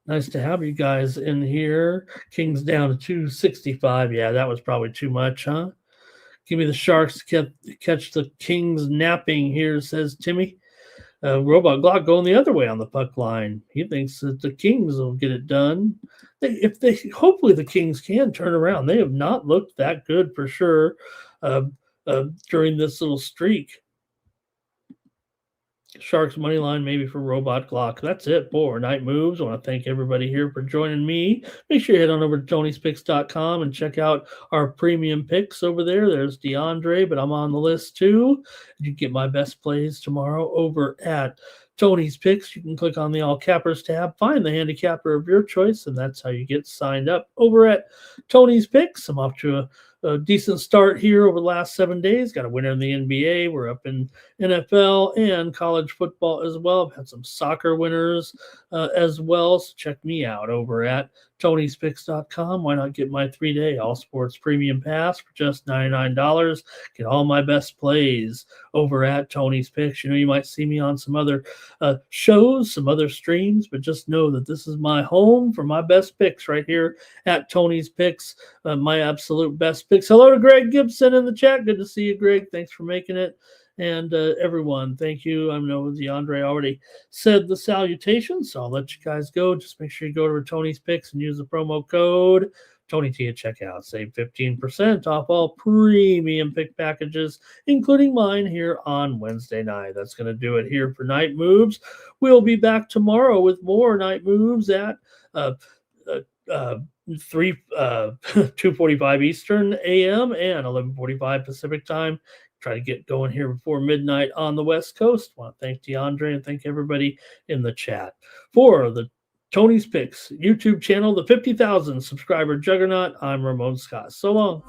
Nice to have you guys in here. Kings down to 265. Yeah, that was probably too much, huh? Give me the Sharks to catch the Kings napping here, says Timmy. Robot Glock going the other way on the puck line. He thinks that the Kings will get it done. Hopefully the Kings can turn around. They have not looked that good for sure during this little streak. Sharks money line maybe for Robot Glock. That's it for Night Moves. I want to thank everybody here for joining me. Make sure you head on over to Tony'sPicks.com and check out our premium picks over there. There's DeAndre, but I'm on the list too. You can get my best plays tomorrow over at Tony's Picks. You can click on the All Cappers tab, find the handicapper of your choice, and that's how you get signed up over at Tony's Picks. I'm off to a decent start here over the last 7 days. Got a winner in the NBA. We're up in NFL and college football as well. I've had some soccer winners as well. So check me out over at Tony'sPicks.com. Why not get my 3-day All Sports Premium Pass for just $99? Get all my best plays over at Tony's Picks. You know, you might see me on some other shows, some other streams, but just know that this is my home for my best picks right here at Tony's Picks, my absolute best picks. Hello to Greg Gibson in the chat. Good to see you, Greg. Thanks for making it. And everyone, thank you. I know DeAndre already said the salutations, so I'll let you guys go. Just make sure you go to Tony's Picks and use the promo code Tony T at checkout. Save 15% off all premium pick packages, including mine here on Wednesday night. That's going to do it here for Night Moves. We'll be back tomorrow with more Night Moves at 2:45 Eastern AM and 11:45 Pacific time. Try to get going here before midnight on the West Coast. I want to thank DeAndre and thank everybody in the chat. For the Tony's Picks YouTube channel, the 50,000 subscriber juggernaut, I'm Ramon Scott. So long.